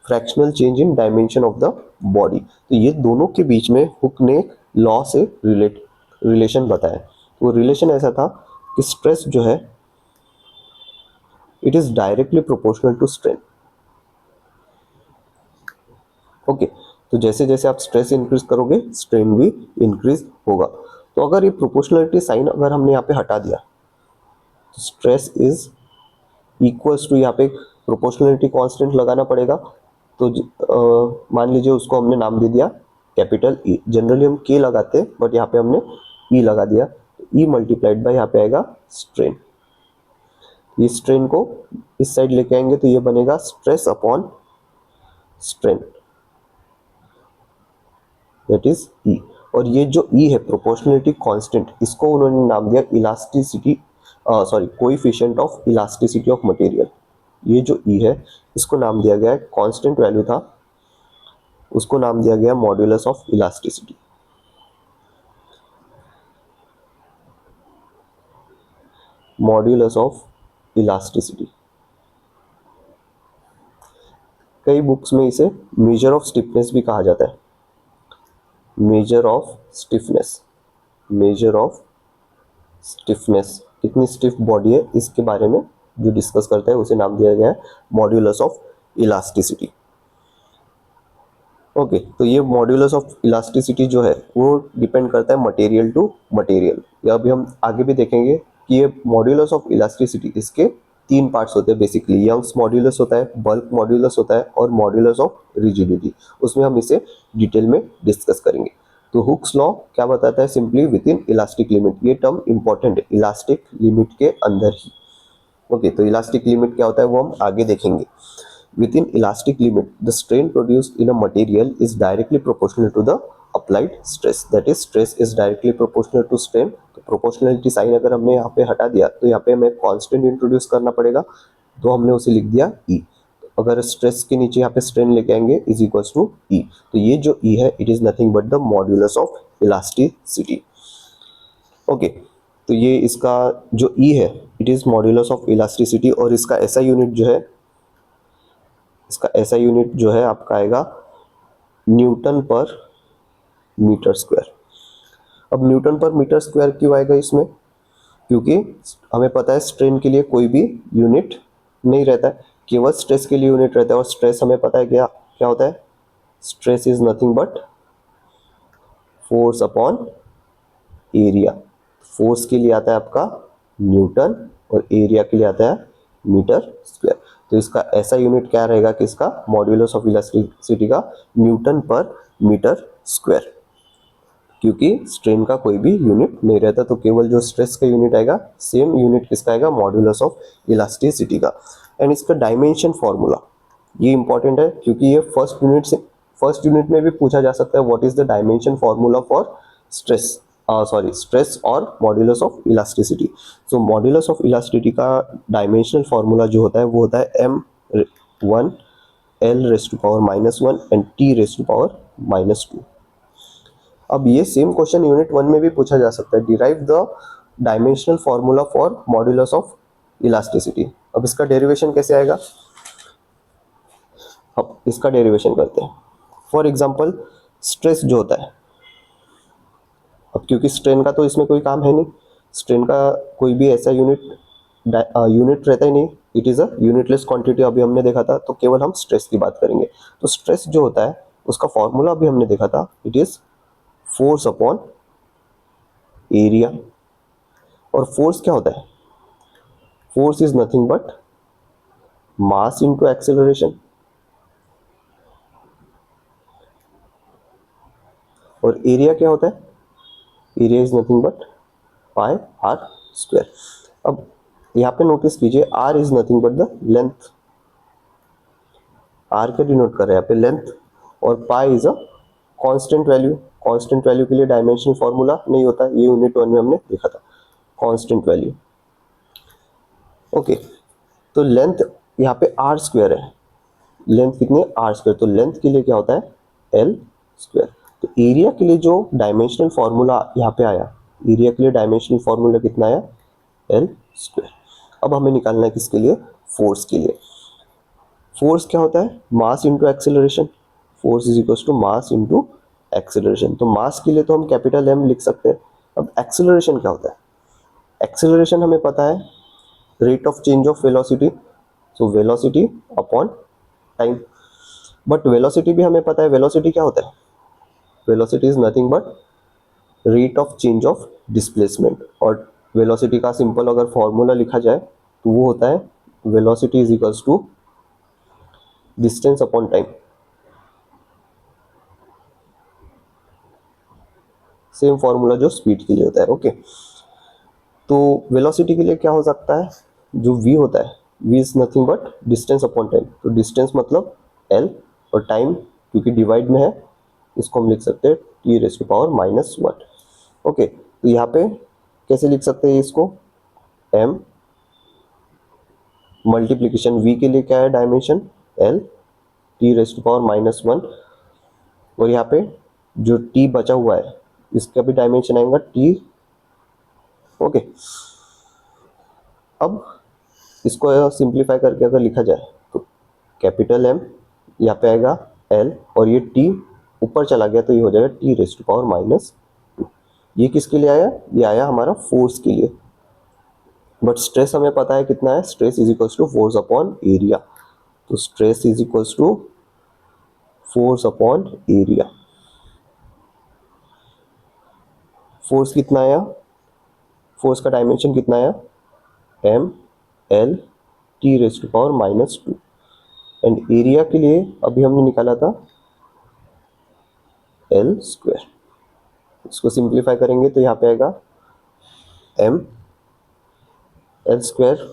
fractional change in dimension of the body. तो ये दोनों के बीच में हुक ने एक लॉ से रिलेशन बताया। वो रिलेशन ऐसा था कि स्ट्रेस जो है it is directly proportional to strain. Okay, तो जैसे जैसे आप स्ट्रेस इंक्रीज करोगे स्ट्रेन भी इंक्रीज होगा। तो अगर ये प्रोपोर्शनलिटी साइन अगर हमने यहाँ पे हटा दिया तो स्ट्रेस इज इक्वल्स टू, यहाँ पे प्रोपोर्शनलिटी कांस्टेंट लगाना पड़ेगा। तो मान लीजिए उसको हमने नाम दे दिया कैपिटल ई, जनरली हम के लगाते हैं बट यहाँ पे हमने ई लगा दिया। ई मल्टीप्लाइड बाय यहाँ पे आएगा स्ट्रेन। ये स्ट्रेन को इस साइड लेके आएंगे तो ये बनेगा stress upon strain, that is E. और ये जो ई है प्रोपोर्शनलिटी कांस्टेंट, इसको उन्होंने नाम दिया elasticity, coefficient of elasticity of material. ये जो ई है इसको नाम दिया गया है, कांस्टेंट वैल्यू था उसको नाम दिया गया modulus of elasticity. Modulus of elasticity, कई बुक्स में इसे मेजर ऑफ स्टिफनेस भी कहा जाता है। Measure of stiffness, measure of stiffness, कितनी स्टिफ बॉडी है इसके बारे में जो डिस्कस करता है उसे नाम दिया गया है मॉड्यूलस ऑफ इलास्टिसिटी। ओके, तो ये मॉड्यूलस ऑफ इलास्टिसिटी जो है वो डिपेंड करता है मटेरियल टू मटेरियल। या अभी हम आगे भी देखेंगे कि ये मॉड्यूलस ऑफ इलास्टिसिटी इसके तीन पार्ट्स होते हैं बेसिकली, यंग्स मॉड्यूलस होता है, बल्क मॉड्यूलस होता है और मॉड्यूलस ऑफ रिजिडिटी। उसमें हम इसे डिटेल में डिस्कस करेंगे। तो हुक्स लॉ क्या बताता है, simply with in elastic limit. ये टर्म इंपॉर्टेंट है, इलास्टिक लिमिट के अंदर ही। ओके, तो इलास्टिक लिमिट क्या होता है वो हम आगे देखेंगे। Within elastic limit, the strain produced in a material is directly proportional to the applied stress. That is, stress is directly proportional to strain. तो proportionality sign अगर हमने यहाँ पे हटा दिया तो यहाँ पे हमें constant introduce करना पड़ेगा, तो हमने उसे लिख दिया E। अगर स्ट्रेस के नीचे यहाँ पे स्ट्रेन लेके आएंगे इज इक्वल्स टू E। तो ये जो E है it is nothing but the modulus of elasticity. Okay, तो ये इसका जो E है it is modulus of elasticity, और इसका ऐसा यूनिट जो है, इसका ऐसा यूनिट जो है आपका आएगा न्यूटन पर मीटर स्क्वायर। अब न्यूटन पर मीटर स्क्वायर क्यों आएगा इसमें, क्योंकि हमें पता है स्ट्रेन के लिए कोई भी यूनिट नहीं रहता है, केवल स्ट्रेस के लिए यूनिट रहता है। और स्ट्रेस हमें पता है क्या क्या होता है, stress is nothing but force upon area. Force के लिए आता है आपका न्यूटन और एरिया के लिए आता है मीटर स्क्वायर। तो इसका ऐसा यूनिट क्या रहेगा कि इसका मॉड्यूलस ऑफ इलास्टिसिटी का न्यूटन पर मीटर स्क्वायर, क्योंकि स्ट्रेन का कोई भी यूनिट नहीं रहता। तो केवल जो स्ट्रेस का यूनिट आएगा सेम यूनिट किसका आएगा, मॉड्यूलस ऑफ इलास्टिसिटी का। एंड इसका डायमेंशन फॉर्मूला ये इंपॉर्टेंट है, क्योंकि ये फर्स्ट यूनिट में भी पूछा जा सकता है what is the dimension formula for stress, stress और modulus of elasticity. So modulus of elasticity का डायमेंशनल फॉर्मूला जो होता है वो होता है m1 l⁻⁻1 एंड t⁻⁻2। अब ये सेम क्वेश्चन यूनिट 1 में भी पूछा जा सकता है, derive the dimensional formula for modulus of elasticity. अब इसका डेरिवेशन कैसे आएगा, अब इसका डेरिवेशन करते हैं। फॉर एग्जांपल स्ट्रेस जो होता है, अब क्योंकि स्ट्रेन का तो इसमें कोई काम है नहीं, स्ट्रेन का कोई भी ऐसा यूनिट रहता ही नहीं, it is a unitless quantity, अभी हमने देखा था। तो केवल हम स्ट्रेस की बात करेंगे। तो स्ट्रेस जो होता है उसका फॉर्मूला भी हमने देखा था, it is force upon area. और फोर्स क्या होता है? Force is nothing but mass into acceleration. और एरिया क्या होता है? Area is nothing but pi are square. अब यहाँ पे नोटिस कीजिए, R is nothing but the length. R क्या डिनोट कर रहा है यहाँ पे? लेंथ। और pi is a constant value. Constant value के लिए डायमेंशन फॉर्मूला नहीं होता, ये यूनिट 1 में हमने देखा था, कांस्टेंट वैल्यू। ओके, तो लेंथ यहाँ पे आर स्क्वायर है। लेंथ कितनी है? Are square. तो लेंथ के लिए क्या होता है? L square. तो एरिया के लिए जो डायमेंशनल फॉर्मूला यहाँ पे आया, एरिया के लिए डायमेंशनल फॉर्मूला कितना आया? L square. अब हमें निकालना है किसके लिए? फोर्स के लिए। फोर्स क्या होता है? Mass into acceleration. Force is equal to mass into acceleration. तो मास के लिए तो हम कैपिटल एम लिख सकते हैं। अब एक्सेलरेशन क्या होता है? एक्सेलरेशन हमें पता है, rate of change of velocity, so velocity upon time. But velocity भी हमें पता है, वेलोसिटी क्या होता है? Velocity is nothing but rate of change of displacement. और वेलोसिटी का सिंपल अगर फॉर्मूला लिखा जाए तो वो होता है velocity is equals to distance upon time. Same formula जो स्पीड के लिए होता है। ओके, तो वेलोसिटी के लिए क्या हो सकता है? जो v होता है, v is nothing but distance upon time. तो डिस्टेंस मतलब l, और टाइम क्योंकि डिवाइड में है, इसको हम लिख सकते हैं T raise to power -1। Okay, तो यहाँ पे कैसे लिख सकते हैं इसको? m मल्टीप्लीकेशन v के लिए क्या है dimension? l, T raise to power -1। और यहाँ पे जो t बचा हुआ है इसका भी डायमेंशन आएगा t। ओके, अब इसको सिंप्लीफाई करके अगर लिखा जाए तो कैपिटल एम यहाँ पे आएगा एल, और ये टी ऊपर चला गया तो ये हो जाएगा टी रेज़ टू पावर -2। ये किसके लिए आया? ये आया हमारा फोर्स के लिए। बट स्ट्रेस हमें पता है कितना है? Stress is equals to force upon area. तो stress is equals to force upon area. Force कितना आया? फोर्स का डायमेंशन कितना आया? M L T raise to power -2। And area के लिए अभी हमने निकाला था एल स्क्वायर। इसको सिंप्लीफाई करेंगे तो यहाँ पे आएगा एम एल स्क्वायर।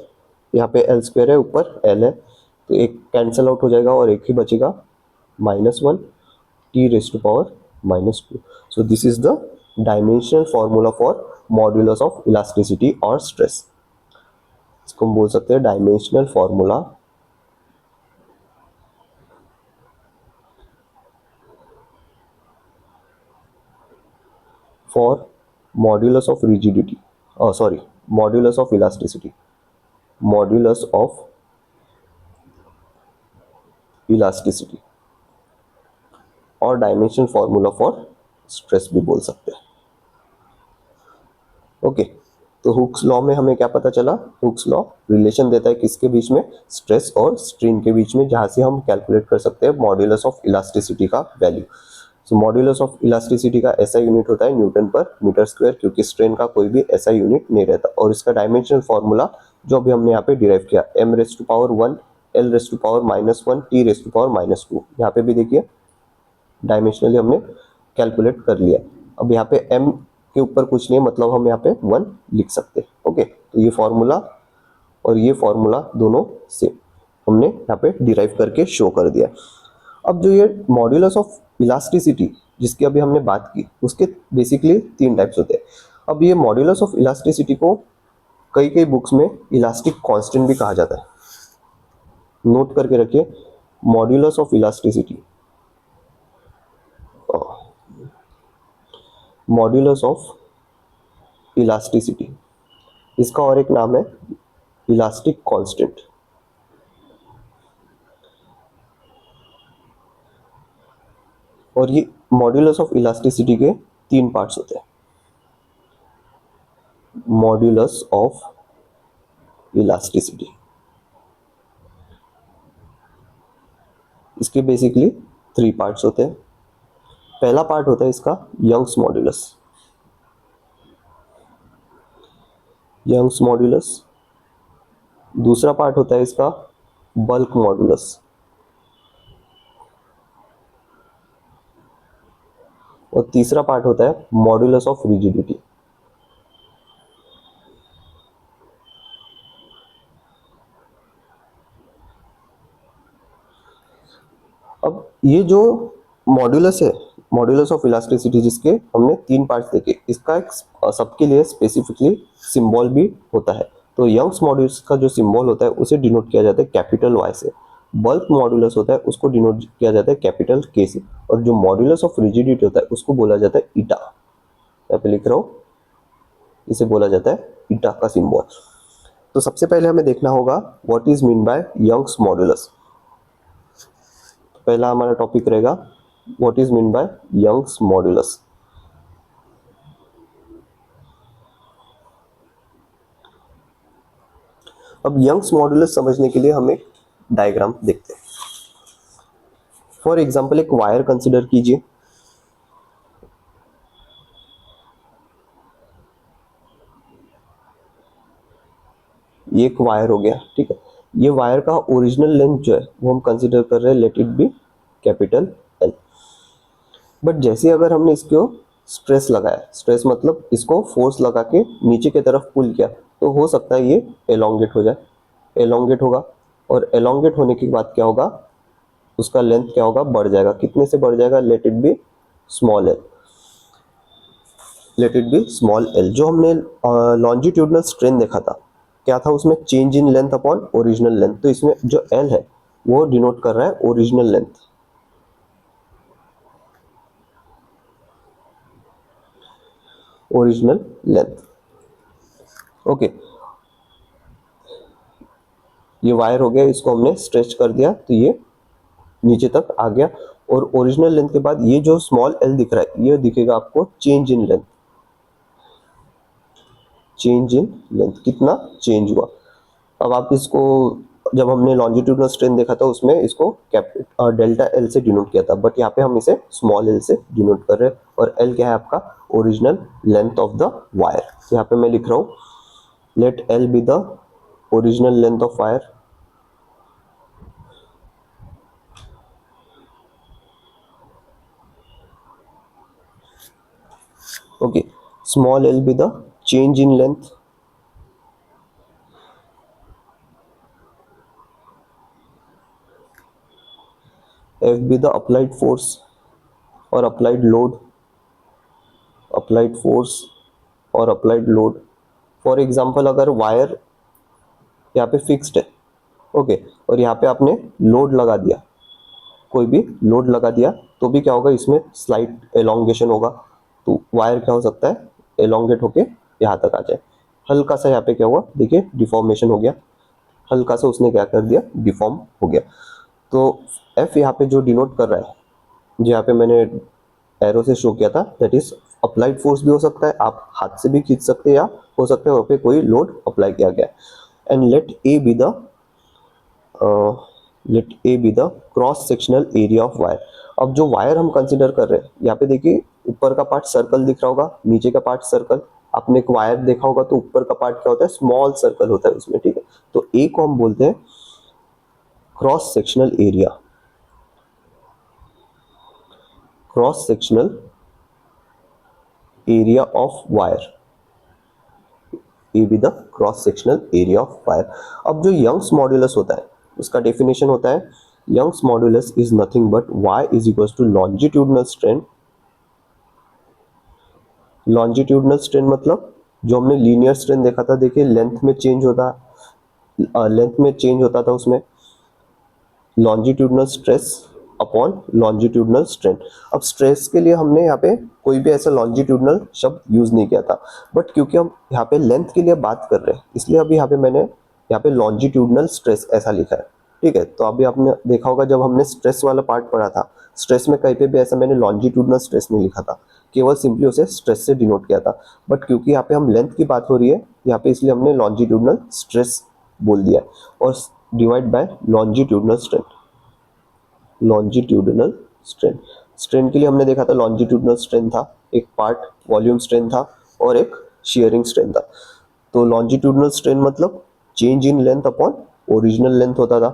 यहाँ पे एल स्क्वायर है, ऊपर एल है, तो एक कैंसिल आउट हो जाएगा और एक ही बचेगा -1 T raise to power -2। So this is the dimensional formula for modulus of elasticity और स्ट्रेस। इसको हम बोल सकते हैं dimensional formula for modulus of rigidity, sorry, modulus of elasticity, modulus of elasticity, और डायमेंशनल फॉर्मूला फॉर स्ट्रेस भी बोल सकते हैं। ओके, तो हुक्स लॉ में हमें क्या पता चला? हुक्स लॉ रिलेशन देता है किसके बीच में? स्ट्रेस और स्ट्रेन के बीच में, जहां से हम कैलकुलेट कर सकते हैं मॉड्यूलस ऑफ इलास्टिसिटी का value. So modulus of elasticity का ऐसा यूनिट होता है न्यूटन पर मीटर स्क्वायर, क्योंकि स्ट्रेन का कोई भी ऐसा यूनिट नहीं रहता। और इसका डायमेंशनल फॉर्मूला जो अभी हमने यहाँ पे डिराइव किया, m raise to power 1 l raise to power -1 t raise to power -2। यहाँ पे भी देखिए डायमेंशनली हमने कैलकुलेट कर लिया। अब यहाँ पे m के ऊपर कुछ नहीं है, मतलब हम यहाँ पे 1 लिख सकते हैं। ओके, तो ये फॉर्मूला और ये फॉर्मूला दोनों सेम हमने यहाँ पे डिराइव करके शो कर दिया। अब जो ये मॉड्यूलस ऑफ इलास्टिसिटी जिसकी अभी हमने बात की, उसके बेसिकली 3 टाइप्स होते हैं। अब ये मॉड्यूलस ऑफ इलास्टिसिटी को कई कई बुक्स में इलास्टिक कांस्टेंट भी कहा जाता है। नोट करके रखिए, modulus of elasticity, modulus of elasticity, इसका और एक नाम है इलास्टिक कांस्टेंट। और ये मॉड्यूलस ऑफ इलास्टिसिटी के 3 पार्ट्स होते हैं। Modulus of elasticity. इसके बेसिकली 3 पार्ट्स होते हैं। पहला पार्ट होता है इसका यंग्स मॉड्यूलस। Young's modulus. दूसरा पार्ट होता है इसका बल्क मॉड्यूलस। और तीसरा पार्ट होता है मॉड्यूलस ऑफ रिजिडिटी। अब ये जो मॉड्यूलस है, मॉड्यूलस ऑफ इलास्टिसिटी, जिसके हमने 3 पार्ट्स देखे, इसका एक सबके लिए स्पेसिफिकली सिंबल भी होता है। तो यंग्स मॉड्यूलस का जो सिंबल होता है उसे डिनोट किया जाता है कैपिटल वाई से। बल्क मॉड्यूलस होता है उसको डिनोट किया जाता है कैपिटल के से। और जो मॉड्यूलस ऑफ रिजिडिटी होता है उसको बोला जाता है ईटा। यहाँ पे लिख रहा हूँ, इसे बोला जाता है ईटा का सिंबल। तो सबसे पहले हमें देखना होगा what is mean by Young's modulus. पहला हमारा टॉपिक रहेगा what is mean by Young's modulus. अब यंग्स मॉड्यूलस समझने के लिए हम एक डायग्राम देखते हैं। फॉर एग्जांपल एक वायर कंसिडर कीजिए। ये एक वायर हो गया, ठीक है। ये वायर का ओरिजिनल लेंथ जो है वो हम कंसिडर कर रहे हैं, let it be capital L. But जैसे अगर हमने इसको स्ट्रेस लगाया, स्ट्रेस मतलब इसको फोर्स लगा के नीचे की तरफ पुल किया, तो हो सकता है ये एलोंगेट हो जाए, एलोंगेट होगा। और एलोंगेट होने के बाद क्या होगा, उसका लेंथ क्या होगा, बढ़ जाएगा। कितने से बढ़ जाएगा, let it be small L, let it be small L. जो हमने लॉन्जिट्यूडनल स्ट्रेन देखा था, क्या था उसमें, change in length upon original length. तो इसमें जो एल है वो डिनोट कर रहा है original length, original length. Okay, ये वायर हो गया, इसको हमने स्ट्रेच कर दिया तो ये नीचे तक आ गया। और ओरिजिनल लेंथ के बाद ये जो स्मॉल एल दिख रहा है, ये दिखेगा आपको change in length, change in length, कितना चेंज हुआ। अब आप इसको, जब हमने लॉन्जिट्यूडनल स्ट्रेन देखा था उसमें इसको डेल्टा एल से डिनोट किया था, बट यहाँ पे हम इसे स्मॉल एल से डिनोट कर रहे हैं। और एल क्या है आपका, original length of the wire. यहाँ पे मैं लिख रहा हूँ let L be the original length of wire. Okay, small l be the change in length, f be the applied force or applied load, applied force और applied load। फॉर एग्जाम्पल अगर वायर यहाँ पे फिक्स्ड है, ओके, और यहाँ पे आपने लोड लगा दिया, कोई भी लोड लगा दिया, तो भी क्या होगा, इसमें स्लाइट एलोंगेशन होगा। तो वायर क्या हो सकता है, एलोंगेट होके यहाँ तक आ जाए। हल्का सा यहाँ पे क्या हुआ, देखिए डिफॉर्मेशन हो गया, हल्का सा उसने क्या कर दिया, डिफॉर्म हो गया। तो एफ यहाँ पे जो डिनोट कर रहा है, जो यहाँ पे मैंने एरो से शो किया था, दैट इज अप्लाइड फोर्स भी हो सकता है, आप हाथ से भी खींच सकते हैं, या हो सकता है वहाँ पे कोई लोड अप्लाई किया गया। And let A be the cross sectional area of wire. अब जो वायर हम कंसिडर कर रहे हैं, यहाँ पे देखिए ऊपर का पार्ट सर्कल दिख रहा होगा, नीचे का पार्ट सर्कल। आपने एक वायर देखा होगा तो ऊपर का पार्ट क्या होता है, स्मॉल सर्कल होता है उसमें, ठीक है। तो ए को हम बोलते हैं cross sectional area, cross sectional area of wire, A be the cross sectional area of wire. अब जो यंग्स मॉड्यूलस होता है उसका डेफिनेशन होता है, Young's modulus is nothing but y is equal to longitudinal strain. Longitudinal strain मतलब जो हमने लीनियर स्ट्रेन देखा था, देखिए लेंथ में चेंज होता, लेंथ में चेंज होता था उसमें, longitudinal stress upon longitudinal strain. अब स्ट्रेस के लिए हमने यहाँ पे कोई भी ऐसा लॉन्जिट्यूडनल शब्द यूज नहीं किया था, बट क्योंकि हम यहाँ पे लेंथ के लिए बात कर रहे हैं, इसलिए अभी यहाँ पे मैंने यहाँ पे लॉन्जिट्यूडनल स्ट्रेस ऐसा लिखा है, ठीक है। तो अभी आपने देखा होगा जब हमने स्ट्रेस वाला पार्ट पढ़ा था, स्ट्रेस में कहीं पे भी ऐसा मैंने लॉन्जिट्यूडनल स्ट्रेस नहीं लिखा था, केवल सिंपली उसे स्ट्रेस से डिनोट किया था। बट क्योंकि यहाँ पे हम लेंथ की बात हो रही है यहाँ पे, इसलिए हमने लॉन्जिट्यूडनल स्ट्रेस बोल दिया है, और divide by longitudinal strain. Longitudinal strain, strain के लिए हमने देखा था लॉन्जिट्यूडनल स्ट्रेन था, एक पार्ट वॉल्यूम स्ट्रेन था और एक शियरिंग स्ट्रेन था। तो लॉन्जिट्यूडनल स्ट्रेन मतलब change in length upon original length होता था।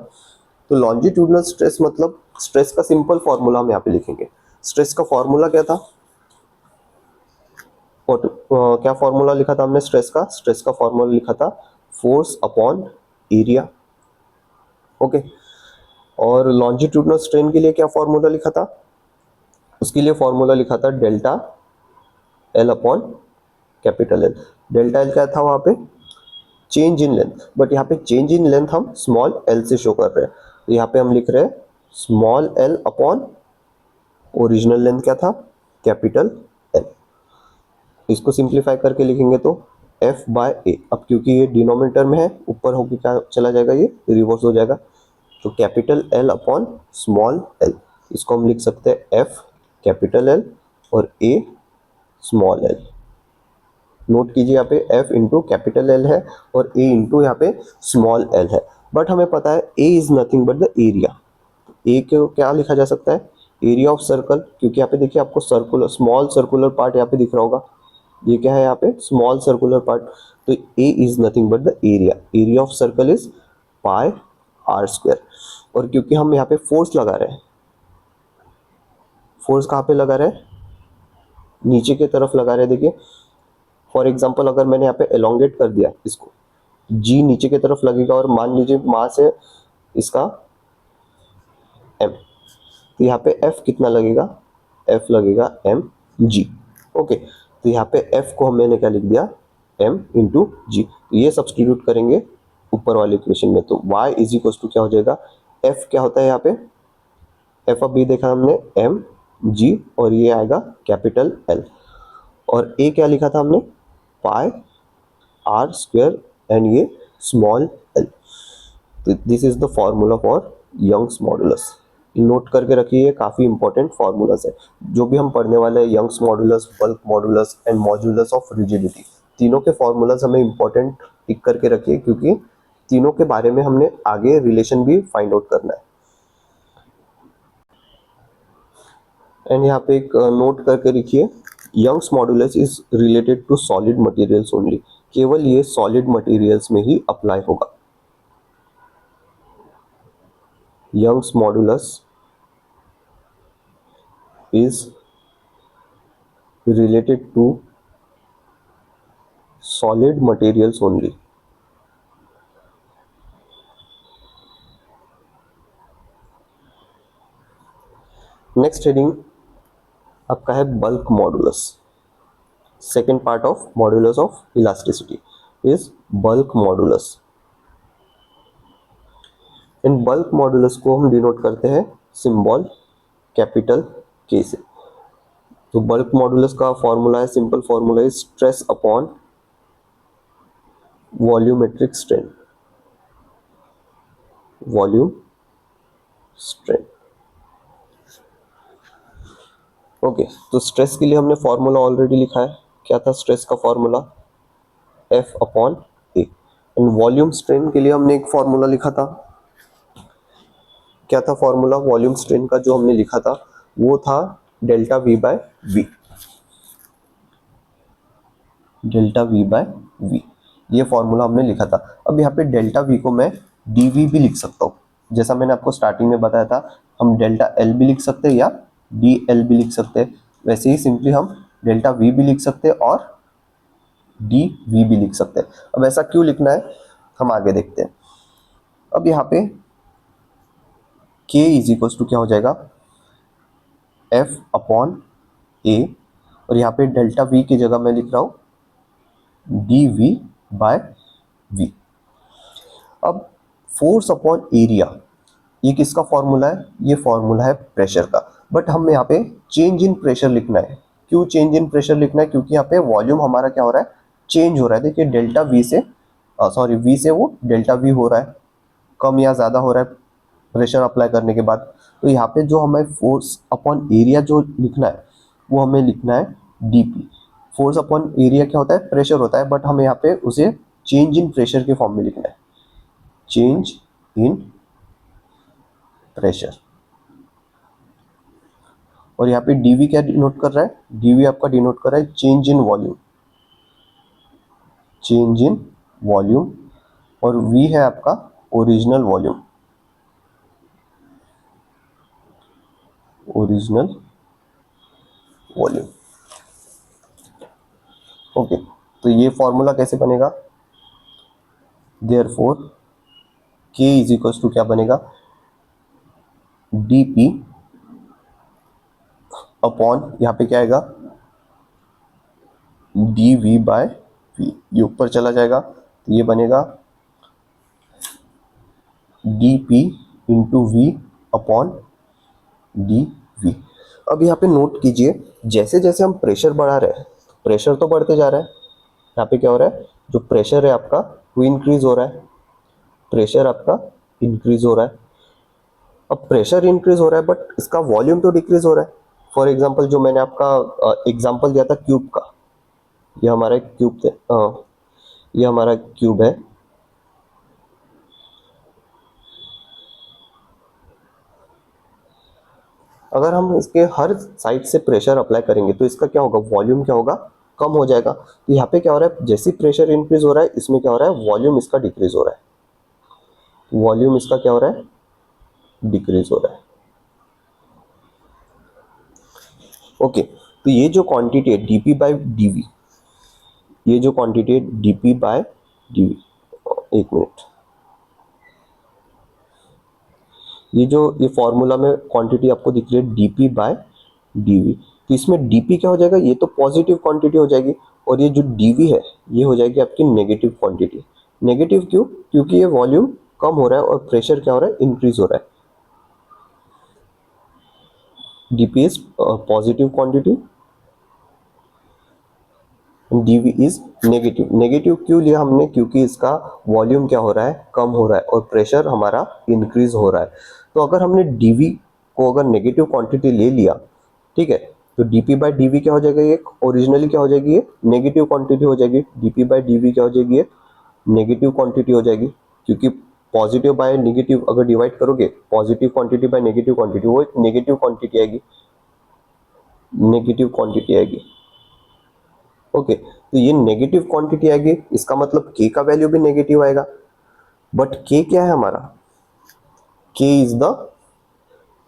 तो लॉन्जिट्यूडनल स्ट्रेस मतलब स्ट्रेस का सिंपल फॉर्मूला हम यहाँ पे लिखेंगे। स्ट्रेस का फॉर्मूला क्या था, और क्या फॉर्मूला लिखा था हमने स्ट्रेस का? स्ट्रेस का फॉर्मूला लिखा था फोर्स अपॉन एरिया। ओके, और लॉन्जिट्यूडनल स्ट्रेन के लिए क्या फॉर्मूला लिखा था? उसके लिए फॉर्मूला लिखा था delta L upon capital L. Delta L क्या था वहाँ पे? चेंज इन लेंथ, बट यहाँ पे चेंज इन लेंथ हम स्मॉल एल से शो कर रहे हैं, तो यहाँ पे हम लिख रहे हैं small L upon original length क्या था? Capital L. इसको सिंप्लीफाई करके लिखेंगे तो एफ बाय ए। अब क्योंकि ये डिनोमिनेटर में है, ऊपर होकर क्या चला जाएगा, ये रिवर्स हो जाएगा, तो capital L upon small L. इसको हम लिख सकते हैं एफ कैपिटल एल और ए स्मॉल एल। नोट कीजिए यहाँ पे एफ इंटू कैपिटल एल है और ए इंटू यहाँ पे स्मॉल एल है। बट हमें पता है A is nothing but the area. A को क्या लिखा जा सकता है? एरिया ऑफ सर्कल, क्योंकि यहाँ पे देखिए आपको सर्कुलर, स्मॉल सर्कुलर पार्ट यहाँ पे दिख रहा होगा, ये क्या है यहाँ पे? Small circular part. तो A is nothing but the area. Area of circle is pi are square. और क्योंकि हम यहाँ पे फोर्स लगा रहे हैं, फोर्स कहाँ पे लगा रहे हैं? नीचे की तरफ लगा रहे हैं। देखिए फॉर एग्जांपल अगर मैंने यहाँ पे एलोंगेट कर दिया इसको, जी नीचे की तरफ लगेगा, और मान लीजिए मास है इसका m, तो यहाँ पे f कितना लगेगा? f लगेगा m g। ओके, तो यहाँ पे f को मैंने क्या लिख दिया? m इंटू जी। तो ये सब्सटीट्यूट करेंगे ऊपर वाले इक्वेशन में, तो y इज इक्वल टू क्या हो जाएगा? f क्या होता है यहाँ पे? f ऑफ b देखा हमने m g, और ये आएगा कैपिटल L। और a क्या लिखा था हमने? पाई आर स्क्वायर एंड ये स्मॉल एल। तो this is the formula for Young's modulus. Note करके रखिए, काफ़ी इंपॉर्टेंट फॉर्मूलास है जो भी हम पढ़ने वाले हैं। Young's modulus, bulk modulus and modulus of rigidity, तीनों के फॉर्मूलाज हमें इंपॉर्टेंट टिक करके रखिए, क्योंकि तीनों के बारे में हमने आगे रिलेशन भी फाइंड आउट करना है। एंड यहाँ पे एक नोट करके रखिए, Young's modulus is related to solid materials only. केवल ये सॉलिड मटेरियल्स में ही अप्लाई होगा। Young's modulus is related to solid materials only. Next heading आपका है bulk modulus. Second part of modulus of elasticity is bulk modulus. इन बल्क मॉडुलस को हम डिनोट करते हैं सिंबल कैपिटल के से। तो बल्क मॉडुलस का फॉर्मूला है, simple formula is stress upon volumetric strain. Volume strain. Okay, तो स्ट्रेस के लिए हमने फॉर्मूला ऑलरेडी लिखा है। क्या था स्ट्रेस का formula? F upon A. And volume strain के लिए हमने एक फॉर्मूला लिखा था। क्या था फॉर्मूला वॉल्यूम स्ट्रेन का जो हमने लिखा था? वो था delta V by V. Delta V by V, ये फॉर्मूला हमने लिखा था। अब यहाँ पे डेल्टा वी को मैं डी वी भी लिख सकता हूँ, जैसा मैंने आपको स्टार्टिंग में बताया था। हम डेल्टा एल भी लिख सकते हैं या डी एल भी लिख सकते हैं। वैसे ही सिंपली हम डेल्टा वी भी लिख सकते हैं और डी वी भी लिख सकते हैं। अब ऐसा क्यों लिखना है हम आगे देखते हैं। अब यहाँ पे k इज इक्वल टू क्या हो जाएगा? एफ अपॉन ए, और यहाँ पे डेल्टा वी की जगह मैं लिख रहा हूँ डी वी बाय वी। अब फोर्स अपॉन एरिया, ये किसका फॉर्मूला है? ये फॉर्मूला है प्रेशर का। बट हम यहाँ पे चेंज इन प्रेशर लिखना है। क्यों चेंज इन प्रेशर लिखना है? क्योंकि यहाँ पे वॉल्यूम हमारा क्या हो रहा है? चेंज हो रहा है। देखिए डेल्टा वी से वी से वो डेल्टा वी हो रहा है, कम या ज़्यादा हो रहा है प्रेशर अप्लाई करने के बाद। तो यहाँ पे जो हमें फोर्स अपॉन एरिया जो लिखना है वो हमें लिखना है डीपी। फोर्स अपॉन एरिया क्या होता है, प्रेशर होता है, बट हमें यहाँ पे उसे चेंज इन प्रेशर के फॉर्म में लिखना है, चेंज इन प्रेशर। और यहाँ पे डीवी क्या डिनोट कर रहा है, डीवी आपका डिनोट कर रहा है change in volume, change in volume. और वी है आपका original volume, original volume. Okay, तो ये फॉर्मूला कैसे बनेगा, देयरफॉर के इज इक्वल्स टू क्या बनेगा, डीपी अपॉन यहाँ पे क्या आएगा, डी वी बाय वी, ये ऊपर चला जाएगा तो ये बनेगा D P into V upon D V. अब यहाँ पे नोट कीजिए, जैसे जैसे हम प्रेशर बढ़ा रहे हैं, प्रेशर तो बढ़ते जा रहा है, यहाँ पे क्या हो रहा है, जो प्रेशर है आपका वो इंक्रीज हो रहा है, प्रेशर आपका इंक्रीज हो रहा है। अब प्रेशर इंक्रीज हो रहा है बट इसका वॉल्यूम तो डिक्रीज हो रहा है। फॉर एग्जांपल जो मैंने आपका एग्जांपल दिया था क्यूब का, ये हमारा एक क्यूब ये हमारा क्यूब है, अगर हम इसके हर साइड से प्रेशर अप्लाई करेंगे तो इसका क्या होगा, वॉल्यूम क्या होगा, कम हो जाएगा। तो यहाँ पे क्या हो रहा है, जैसे प्रेशर इंक्रीज हो रहा है इसमें क्या हो रहा है, वॉल्यूम इसका डिक्रीज हो रहा है, वॉल्यूम इसका क्या हो रहा है, डिक्रीज हो रहा है। ओके, तो ये जो क्वांटिटी है डीपी बाय डीवी, ये जो क्वांटिटी है डीपी बाय डीवी, एक मिनट, ये फॉर्मूला में क्वांटिटी आपको दिख रही है डीपी बाय डीवी, तो इसमें डीपी क्या हो जाएगा, ये तो पॉजिटिव क्वांटिटी हो जाएगी, और ये जो डीवी है ये हो जाएगी आपकी नेगेटिव क्वांटिटी। नेगेटिव क्यों, क्योंकि ये वॉल्यूम कम हो रहा है और प्रेशर क्या हो रहा है, इंक्रीज हो रहा है। DP is positive quantity, DP is negative. Negative क्यों लिया हमने, क्योंकि इसका वॉल्यूम क्या हो रहा है, कम हो रहा है, और प्रेशर हमारा इंक्रीज हो रहा है। तो अगर हमने डीवी को अगर नेगेटिव क्वांटिटी ले लिया, ठीक है, तो डीपी बाय डीवी क्या हो जाएगा, ये ओरिजिनली क्या हो जाएगी, ये नेगेटिव क्वांटिटी हो जाएगी। डीपी बाय डीवी क्या हो जाएगी, ये नेगेटिव क्वांटिटी हो जाएगी, क्योंकि पॉजिटिव बाय नेगेटिव अगर डिवाइड करोगे, positive quantity by negative quantity, वो एक नेगेटिव क्वांटिटी आएगी, नेगेटिव क्वांटिटी आएगी। ओके, तो ये नेगेटिव क्वांटिटी आएगी, इसका मतलब के का वैल्यू भी नेगेटिव आएगा। बट के क्या है हमारा, के इज द,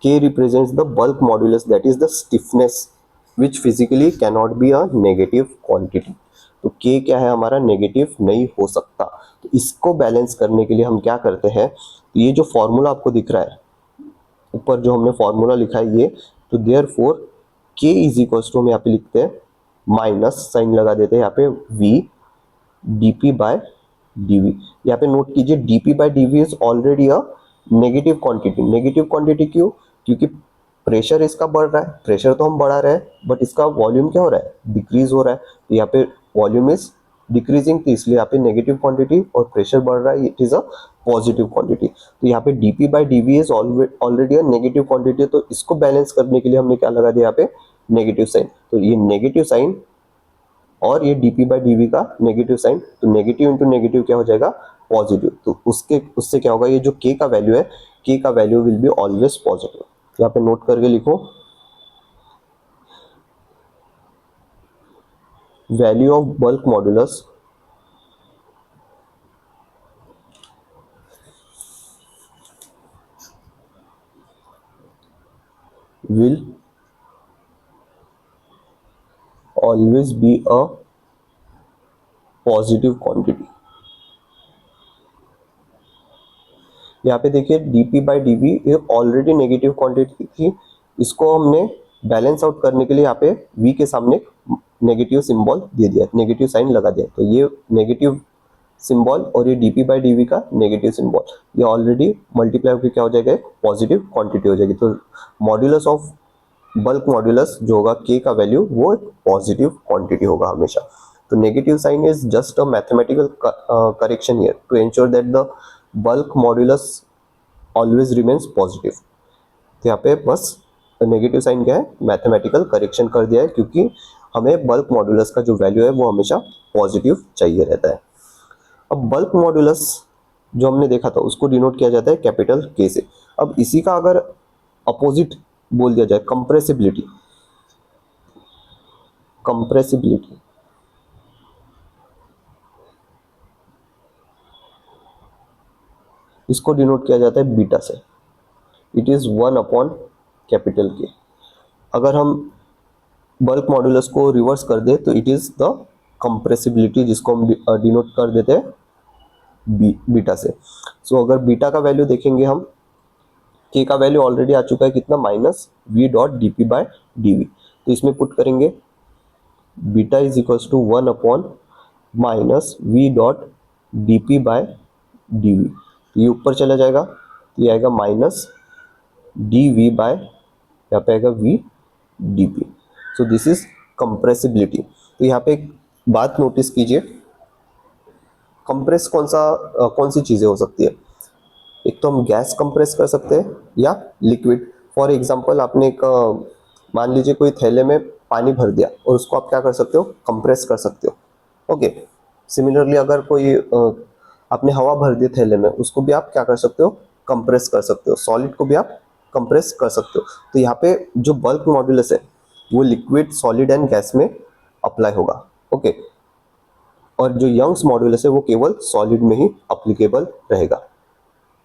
के represents the bulk modulus, that is the stiffness which physically cannot be a negative quantity. तो के क्या है हमारा, नेगेटिव नहीं हो सकता। तो इसको बैलेंस करने के लिए हम क्या करते हैं, तो ये जो फॉर्मूला आपको दिख रहा है ऊपर, जो हमने फॉर्मूला लिखा है ये, तो देयरफॉर के इज इक्वल्स टू हम यहाँ पे लिखते हैं, माइनस साइन लगा देते हैं यहाँ पे, v dp बाय dv। यहाँ पे नोट कीजिए dp by dv is already a negative quantity. Negative quantity क्यों, क्योंकि प्रेशर इसका बढ़ रहा है, प्रेशर तो हम बढ़ा रहे हैं बट इसका वॉल्यूम क्या हो रहा है, डिक्रीज हो रहा है। तो यहाँ पे वॉल्यूम इज डिक्रीजिंग, तो इसलिए यहाँ पे नेगेटिव क्वांटिटी, और प्रेशर बढ़ रहा है, it is a positive quantity. तो यहाँ पे dp by dv is already a negative quantity, तो इसको बैलेंस करने के लिए हमने क्या लगा दिया यहाँ पे, नेगेटिव साइन। तो ये नेगेटिव साइन और ये dp बाय dv का नेगेटिव साइन, तो नेगेटिव इंटू नेगेटिव क्या हो जाएगा, पॉजिटिव। तो उससे क्या होगा, ये जो k का वैल्यू है, k का value will be always positive. यहाँ पे नोट करके लिखो, value of bulk modulus will always be a positive quantity। यहाँ पे देखिए dp बाई dv ये ऑलरेडी नेगेटिव क्वांटिटी थी, इसको हमने बैलेंस आउट करने के लिए यहाँ पे v के सामने नेगेटिव सिंबल दे दिया, नेगेटिव साइन लगा दिया। तो ये नेगेटिव सिंबल और ये dp बाई dv का नेगेटिव सिंबल, ये ऑलरेडी मल्टीप्लाई होकर क्या हो जाएगा, पॉजिटिव क्वांटिटी हो जाएगी। तो मॉड्यूलस ऑफ बल्क मॉड्यूलस जो होगा k का वैल्यू, वो पॉजिटिव क्वांटिटी होगा हमेशा। तो negative sign is just a mathematical correction here to ensure that the bulk modulus always remains positive। तो यहाँ पे बस नेगेटिव साइन क्या है, मैथमेटिकल करेक्शन कर दिया है, क्योंकि हमें बल्क मॉड्यूलस का जो वैल्यू है वो हमेशा पॉजिटिव चाहिए रहता है। अब बल्क मॉड्यूलस जो हमने देखा था उसको डिनोट किया जाता है कैपिटल के से। अब इसी का अगर अपोजिट बोल दिया जाए, कंप्रेसिबिलिटी, कंप्रेसिबिलिटी इसको डिनोट किया जाता है बीटा से। इट इज 1 अपॉन कैपिटल के। अगर हम बल्क मॉड्यूलस को रिवर्स कर दे तो इट इज द कंप्रेसिबिलिटी, जिसको हम डिनोट कर देते हैं बीटा से। सो अगर बीटा का वैल्यू देखेंगे हम, के का वैल्यू ऑलरेडी आ चुका है कितना, minus V dot D P by D V. तो इसमें पुट करेंगे beta is equals to 1 upon minus V dot D P by D V. ये ऊपर चला जाएगा तो ये आएगा माइनस डी वी बाय, यहाँ पे आएगा V D P. So this is compressibility. तो यहाँ पे एक बात नोटिस कीजिए, कंप्रेस कौन सी चीज़ें हो सकती है। एक तो हम गैस कंप्रेस कर सकते हैं या लिक्विड। फॉर एग्जांपल आपने एक मान लीजिए कोई थैले में पानी भर दिया और उसको आप क्या कर सकते हो, कंप्रेस कर सकते हो। ओके, सिमिलरली अगर कोई आपने हवा भर दी थैले में, उसको भी आप क्या कर सकते हो, कंप्रेस कर सकते हो। सॉलिड को भी आप कंप्रेस कर सकते हो। तो यहाँ पे जो बल्क मॉड्यूलस है वो लिक्विड, सॉलिड एंड गैस में अप्लाई होगा। ओके, और जो यंग्स मॉड्यूलस है वो केवल सॉलिड में ही अप्लीकेबल रहेगा।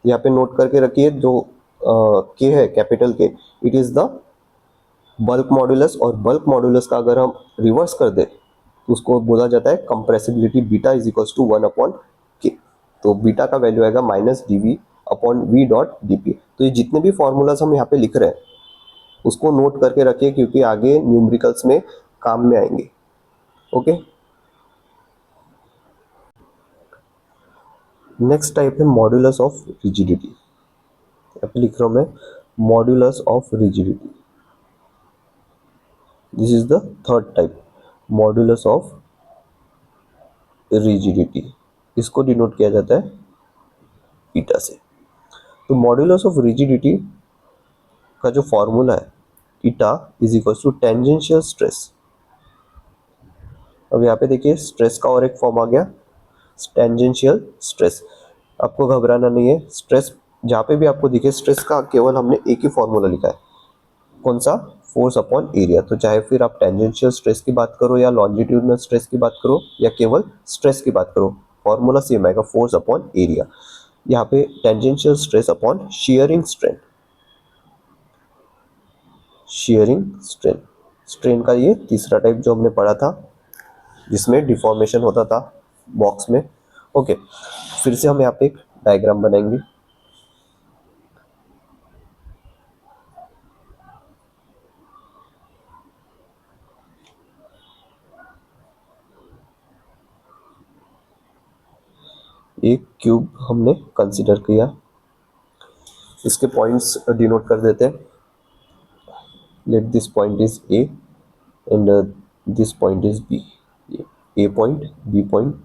यहाँ पे नोट करके रखिए, जो के है कैपिटल के, it is the bulk modulus. और बल्क मॉड्यूलस का अगर हम रिवर्स कर दे तो उसको बोला जाता है compressibility. Beta is equals to 1 upon K. तो बीटा का वैल्यू आएगा minus D V upon V dot D P. तो ये जितने भी फॉर्मूलाज हम यहाँ पे लिख रहे हैं उसको नोट करके रखिए, क्योंकि आगे न्यूमेरिकल्स में काम में आएंगे। ओके, नेक्स्ट टाइप है मॉड्यूलस ऑफ रिजिडिटी। यहाँ पे लिख रहा हूँ मैं modulus of rigidity. This is the third type, modulus of rigidity. इसको डिनोट किया जाता है बीटा से। तो मॉड्यूलस ऑफ रिजिडिटी का जो फॉर्मूला है, eta is equal to tangential stress. अब यहाँ पे देखिए स्ट्रेस का और एक फॉर्म आ गया, टेंजेंशियल स्ट्रेस। आपको घबराना नहीं है, स्ट्रेस जहाँ पे भी आपको दिखे, स्ट्रेस का केवल हमने एक ही फॉर्मूला लिखा है, कौन सा, फोर्स अपॉन एरिया। तो चाहे फिर आप टेंजेंशियल स्ट्रेस की बात करो या लॉन्जिट्यूडिनल स्ट्रेस की बात करो या केवल स्ट्रेस की बात करो, फॉर्मूला सेम आएगा, फोर्स अपॉन एरिया। यहाँ पे tangential stress upon shearing strain, shearing strain. Strain का ये तीसरा टाइप जो हमने पढ़ा था, जिसमें डिफॉर्मेशन होता था बॉक्स में। ओके, फिर से हम यहाँ पे एक डायग्राम बनाएंगे। एक क्यूब हमने कंसीडर किया, इसके पॉइंट्स डिनोट कर देते हैं। Let this point is A and this point is B. ये ए पॉइंट, बी पॉइंट,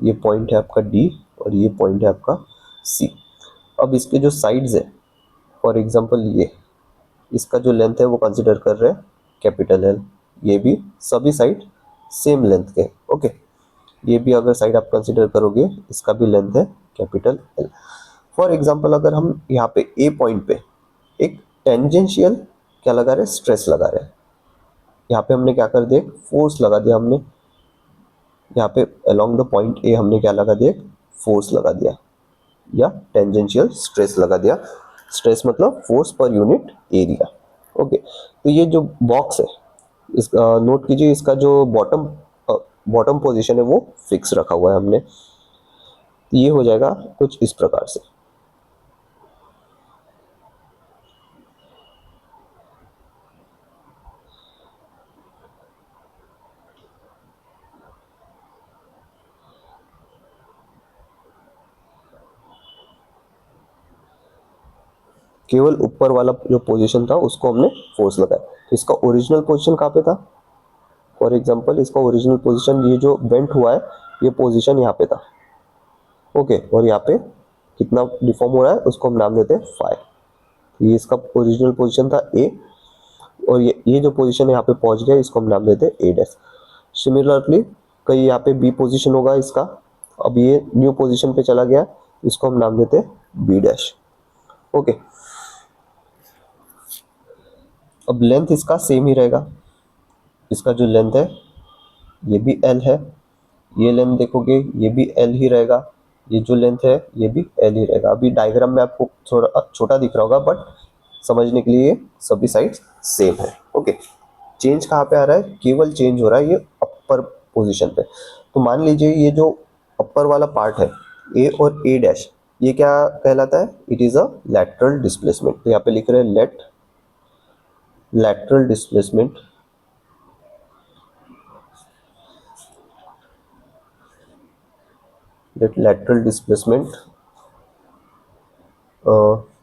ये पॉइंट है आपका डी और ये पॉइंट है आपका सी। अब इसके जो साइड्स है, फॉर एग्जांपल ये, इसका जो लेंथ है वो कंसीडर कर रहे हैं कैपिटल एल। ये भी सभी साइड सेम लेंथ के। ओके, ये भी अगर साइड आप कंसीडर करोगे, इसका भी लेंथ है कैपिटल एल। फॉर एग्जांपल अगर हम यहाँ पे ए पॉइंट पे एक टेंजेंशियल क्या लगा रहे हैं, स्ट्रेस लगा रहे हैं। यहाँ पे हमने क्या कर दिया, फोर्स लगा दिया हमने। यहाँ पे अलोंग द पॉइंट ए हमने क्या लगा दिया, फोर्स लगा दिया या टेंजेंशियल स्ट्रेस लगा दिया। स्ट्रेस मतलब force per unit area. Okay, तो ये जो बॉक्स है, इस नोट कीजिए, इसका जो बॉटम पोजीशन है वो फिक्स रखा हुआ है हमने। तो ये हो जाएगा कुछ इस प्रकार से। केवल ऊपर वाला जो पोजीशन था उसको हमने फोर्स लगाया। तो इसका ओरिजिनल पोजीशन कहाँ पे था, फॉर एग्जांपल इसका ओरिजिनल पोजीशन, ये जो बेंट हुआ है ये पोजीशन यहाँ पे था। ओके, और यहाँ पे कितना डिफॉर्म हो रहा है उसको हम नाम देते हैं फाई। ये इसका ओरिजिनल पोजीशन था ए, और ये जो पोजीशन यहाँ पे पहुंच गया इसको हम नाम देते हैं ए डैश। सिमिलरली कहीं यहाँ पे बी पोजीशन होगा इसका, अब ये न्यू पोजीशन पे चला गया, इसको हम नाम देते हैं बी डैश। ओके, अब लेंथ इसका सेम ही रहेगा, इसका जो लेंथ है ये भी एल है, ये लेंथ देखोगे ये भी एल ही रहेगा, ये जो लेंथ है ये भी एल ही रहेगा। अभी डायग्राम में आपको थोड़ा छोटा दिख रहा होगा, बट समझने के लिए सभी साइड्स सेम है। ओके, चेंज कहाँ पे आ रहा है, केवल चेंज हो रहा है ये अपर पोजीशन पे। तो मान लीजिए ये जो अपर वाला पार्ट है ए और ए डैश, ये क्या कहलाता है, it is a lateral displacement. तो यहाँ पे लिख रहे हैं लेट लैटरल डिस्प्लेसमेंट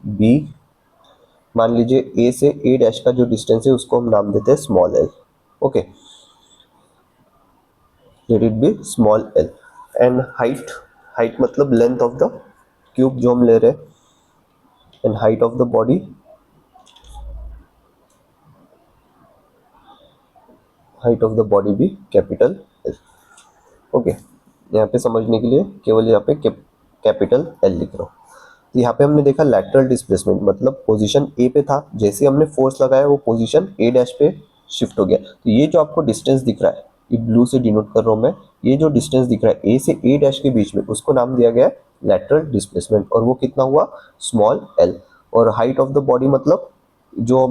बी। मान लीजिए ए से ए डैश का जो डिस्टेंस है उसको हम नाम देते हैं small L. Okay, let it be small L. And height, height मतलब लेंथ ऑफ द क्यूब जो हम ले रहे हैं, and height of the body, height of the body भी कैपिटल एल। ओके, यहाँ पे समझने के लिए केवल यहाँ पे कैपिटल एल लिख रहा हूँ। तो यहाँ पे हमने देखा लैटरल डिस्प्लेसमेंट मतलब पोजीशन ए पे था, जैसे हमने फोर्स लगाया वो पोजीशन ए डैश पे शिफ्ट हो गया। तो ये जो आपको डिस्टेंस दिख रहा है, ये ब्लू से डिनोट कर रहा हूँ मैं, ये जो डिस्टेंस दिख रहा है ए से ए डैश के बीच में, उसको नाम दिया गया लैटरल डिस्प्लेसमेंट, और वो कितना हुआ, स्मॉल एल। और हाइट ऑफ द बॉडी मतलब जो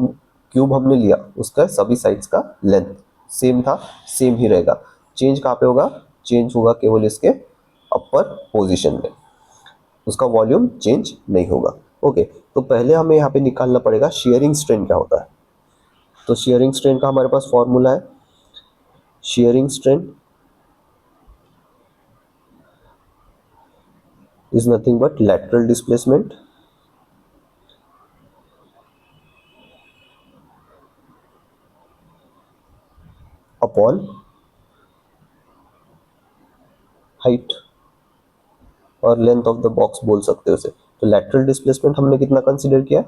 क्यूब हमने लिया उसका सभी साइड्स का लेंथ सेम था, सेम ही रहेगा। चेंज कहाँ पे होगा, चेंज होगा केवल इसके अपर पोजीशन में, उसका वॉल्यूम चेंज नहीं होगा। ओके, तो पहले हमें यहाँ पे निकालना पड़ेगा शेयरिंग स्ट्रेन क्या होता है। तो शेयरिंग स्ट्रेन का हमारे पास फॉर्मूला है, sharing strain is nothing but lateral displacement upon height और लेंथ ऑफ द बॉक्स बोल सकते हो उसे। तो लैटरल डिस्प्लेसमेंट हमने कितना कंसीडर किया,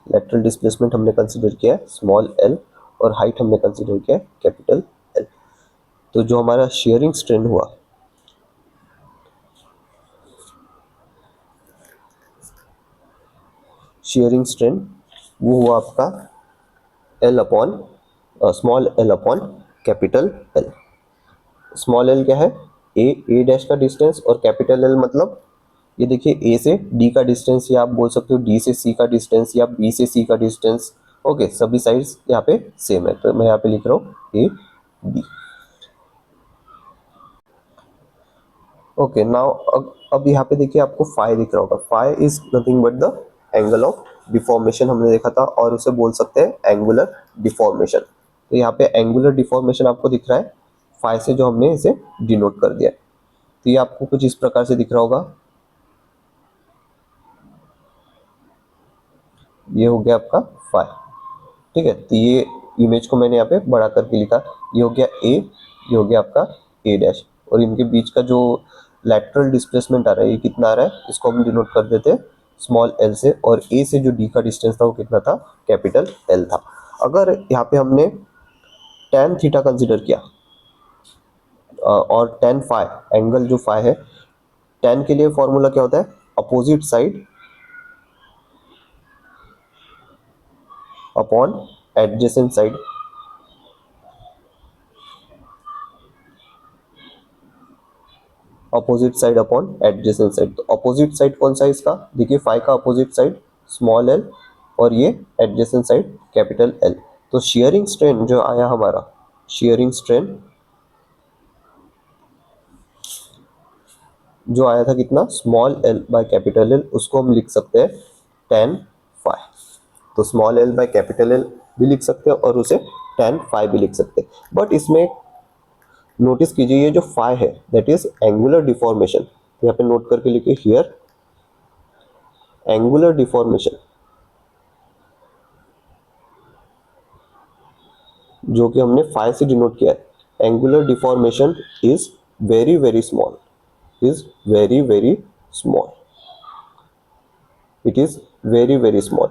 लैटरल डिस्प्लेसमेंट हमने कंसीडर किया है स्मॉल एल, और हाइट हमने कंसीडर किया है कैपिटल एल। तो जो हमारा शेयरिंग स्ट्रेन हुआ, शेयरिंग स्ट्रेन वो हुआ आपका L upon small L upon capital L. Small L क्या है, ए डैश का डिस्टेंस, और कैपिटल एल मतलब ये देखिए ए से डी का डिस्टेंस, या आप बोल सकते हो डी से सी का डिस्टेंस, या बी से सी का डिस्टेंस। ओके, सभी साइड्स यहाँ पे सेम है, तो मैं यहाँ पे लिख रहा हूँ ए बी। ओके, नाउ अब यहाँ पे देखिए आपको फाई दिख रहा होगा। Phi is nothing but the angle of deformation हमने देखा था, और उसे बोल सकते हैं एंगुलर डिफॉर्मेशन। तो यहाँ पे एंगुलर डिफॉर्मेशन आपको दिख रहा है फाई से, जो हमने इसे डिनोट कर दिया। तो ये आपको कुछ इस प्रकार से दिख रहा होगा, ये हो गया आपका फाई। ठीक है, तो ये इमेज को मैंने यहाँ पे बड़ा करके लिखा, ये हो गया ए, ये हो गया आपका ए डैश, और इनके बीच का जो लैटरल डिस्प्लेसमेंट आ रहा है ये कितना आ रहा है, इसको हम डिनोट कर देते हैं स्मॉल एल से, और ए से जो डी का डिस्टेंस था वो कितना था, कैपिटल एल था। अगर यहाँ पे हमने tan थीटा कंसिडर किया और tan फाई, एंगल जो फाई है, tan के लिए फॉर्मूला क्या होता है, opposite side upon adjacent side. Opposite side upon adjacent side. तो अपोजिट साइड कौन सा है इसका, देखिए फाई का अपोजिट साइड स्मॉल एल, और ये एडजेसेंट साइड कैपिटल एल। तो शेयरिंग स्ट्रेन जो आया हमारा, शेयरिंग स्ट्रेन जो आया था कितना, small L by capital L, उसको हम लिख सकते हैं tan फाई। तो small L by capital L भी लिख सकते हैं और उसे tan फाई भी लिख सकते हैं। बट इसमें नोटिस कीजिए ये जो फाई है दैट इज एंगुलर डिफॉर्मेशन, यहाँ पे नोट करके लिखिए हियर एंगुलर डिफॉर्मेशन, जो कि हमने फाई से डिनोट किया है। Angular deformation is very very small, is very very small, it is very very small.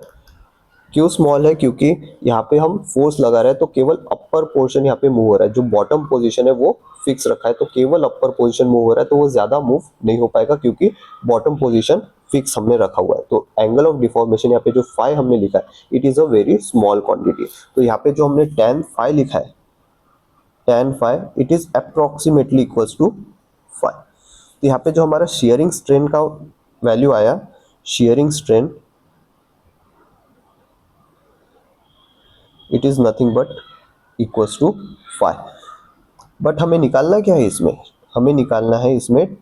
क्यों स्मॉल है? क्योंकि यहाँ पे हम फोर्स लगा रहे हैं तो केवल अपर पोर्शन यहाँ पे मूव हो रहा है, जो बॉटम पोजीशन है वो फिक्स रखा है, तो केवल अपर पोजीशन मूव हो रहा है, तो वो ज्यादा मूव नहीं हो पाएगा क्योंकि बॉटम पोजीशन फिक्स हमने रखा हुआ है। तो एंगल ऑफ डिफॉर्मेशन यहाँ पे जो फाई हमने लिखा है, it is a very small quantity. तो यहाँ पे जो हमने tan फाई लिखा है, tan phi it is approximately equals to phi. तो यहाँ पे जो हमारा शेयरिंग स्ट्रेन का वैल्यू आया, shearing strain it is nothing but equals to phi. But हमें निकालना क्या है इसमें? हमें निकालना है इसमें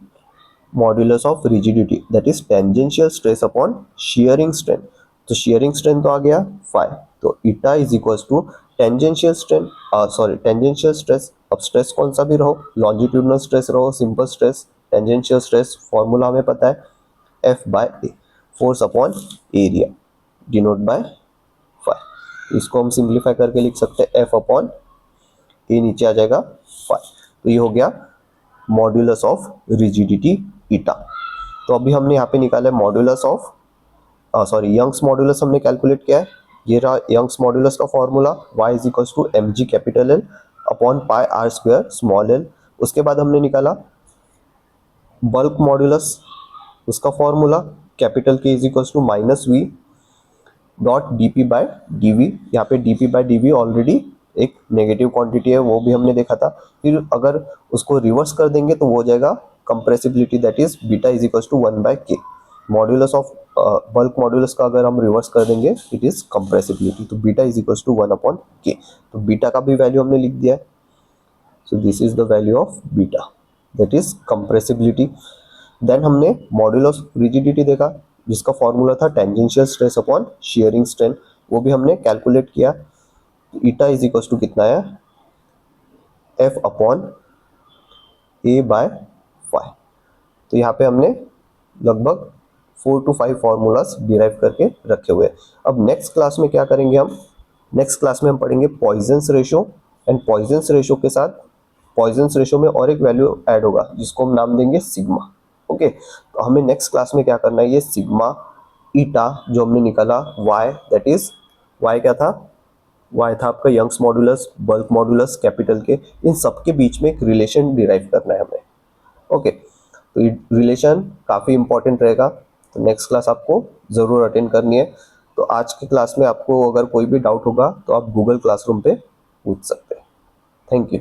modulus of rigidity, that is tangential stress upon shearing strain. तो शियरिंग स्ट्रेन तो आ गया फाई, तो eta is equals to tangential strain, sorry tangential stress. अब स्ट्रेस कौन सा भी रहो, लॉन्जिट्यूडनल स्ट्रेस रहो, simple stress, tangential stress formula हमें पता है F by A, force upon area denote by phi. इसको हम सिंप्लीफाई करके लिख सकते हैं एफ अपॉन ए, नीचे आ जाएगा फाई। तो ये हो गया मॉड्यूलस ऑफ रिजिडिटी ईटा। तो अभी हमने यहाँ पे निकाला है modulus of sorry Young's modulus हमने कैलकुलेट किया है। ये रहा यंग्स मॉड्यूलस का formula, y is equal to M G capital L upon pi are square small L. उसके बाद हमने निकाला बल्क मॉड्यूलस, उसका formula capital K is equal to minus V dot D P by D V. यहाँ पे D P by D V already एक नेगेटिव क्वांटिटी है, वो भी हमने देखा था। फिर अगर उसको रिवर्स कर देंगे तो वो हो जाएगा compressibility, that is beta is equal to 1 by K. Modulus of bulk modulus का अगर हम रिवर्स कर देंगे इट इज कंप्रेसिबिलिटी, तो beta is equal to 1 upon K. तो बीटा का भी वैल्यू हमने लिख दिया है। So this is the value of beta, that is compressibility. Then हमने मॉड्यूलस ऑफ रिजिडिटी देखा, जिसका फॉर्मूला था tangential stress upon shearing strain, वो भी हमने कैलकुलेट किया। ईटा इज इक्वल टू कितना है, एफ अपॉन ए बाय फाई। तो यहाँ पे हमने लगभग 4 to 5 फॉर्मूलाज डिराइव करके रखे हुए हैं। अब नेक्स्ट क्लास में क्या करेंगे हम, नेक्स्ट क्लास में हम पढ़ेंगे Poisson's ratio, and Poisson's ratio के साथ पॉइजन्स रेशो में और एक वैल्यू ऐड होगा जिसको हम नाम देंगे सिग्मा। ओके, तो हमें नेक्स्ट क्लास में क्या करना है, ये सिग्मा ईटा जो हमने निकाला y, दैट इज y क्या था, y था आपका Young's modulus, bulk modulus, capital K, इन सब के बीच में एक रिलेशन डिराइव करना है हमें। ओके, तो ये रिलेशन काफ़ी इंपॉर्टेंट रहेगा, तो नेक्स्ट क्लास आपको ज़रूर अटेंड करनी है। तो आज की क्लास में आपको अगर कोई भी डाउट होगा तो आप गूगल क्लासरूम पे पूछ सकते हैं। Thank you.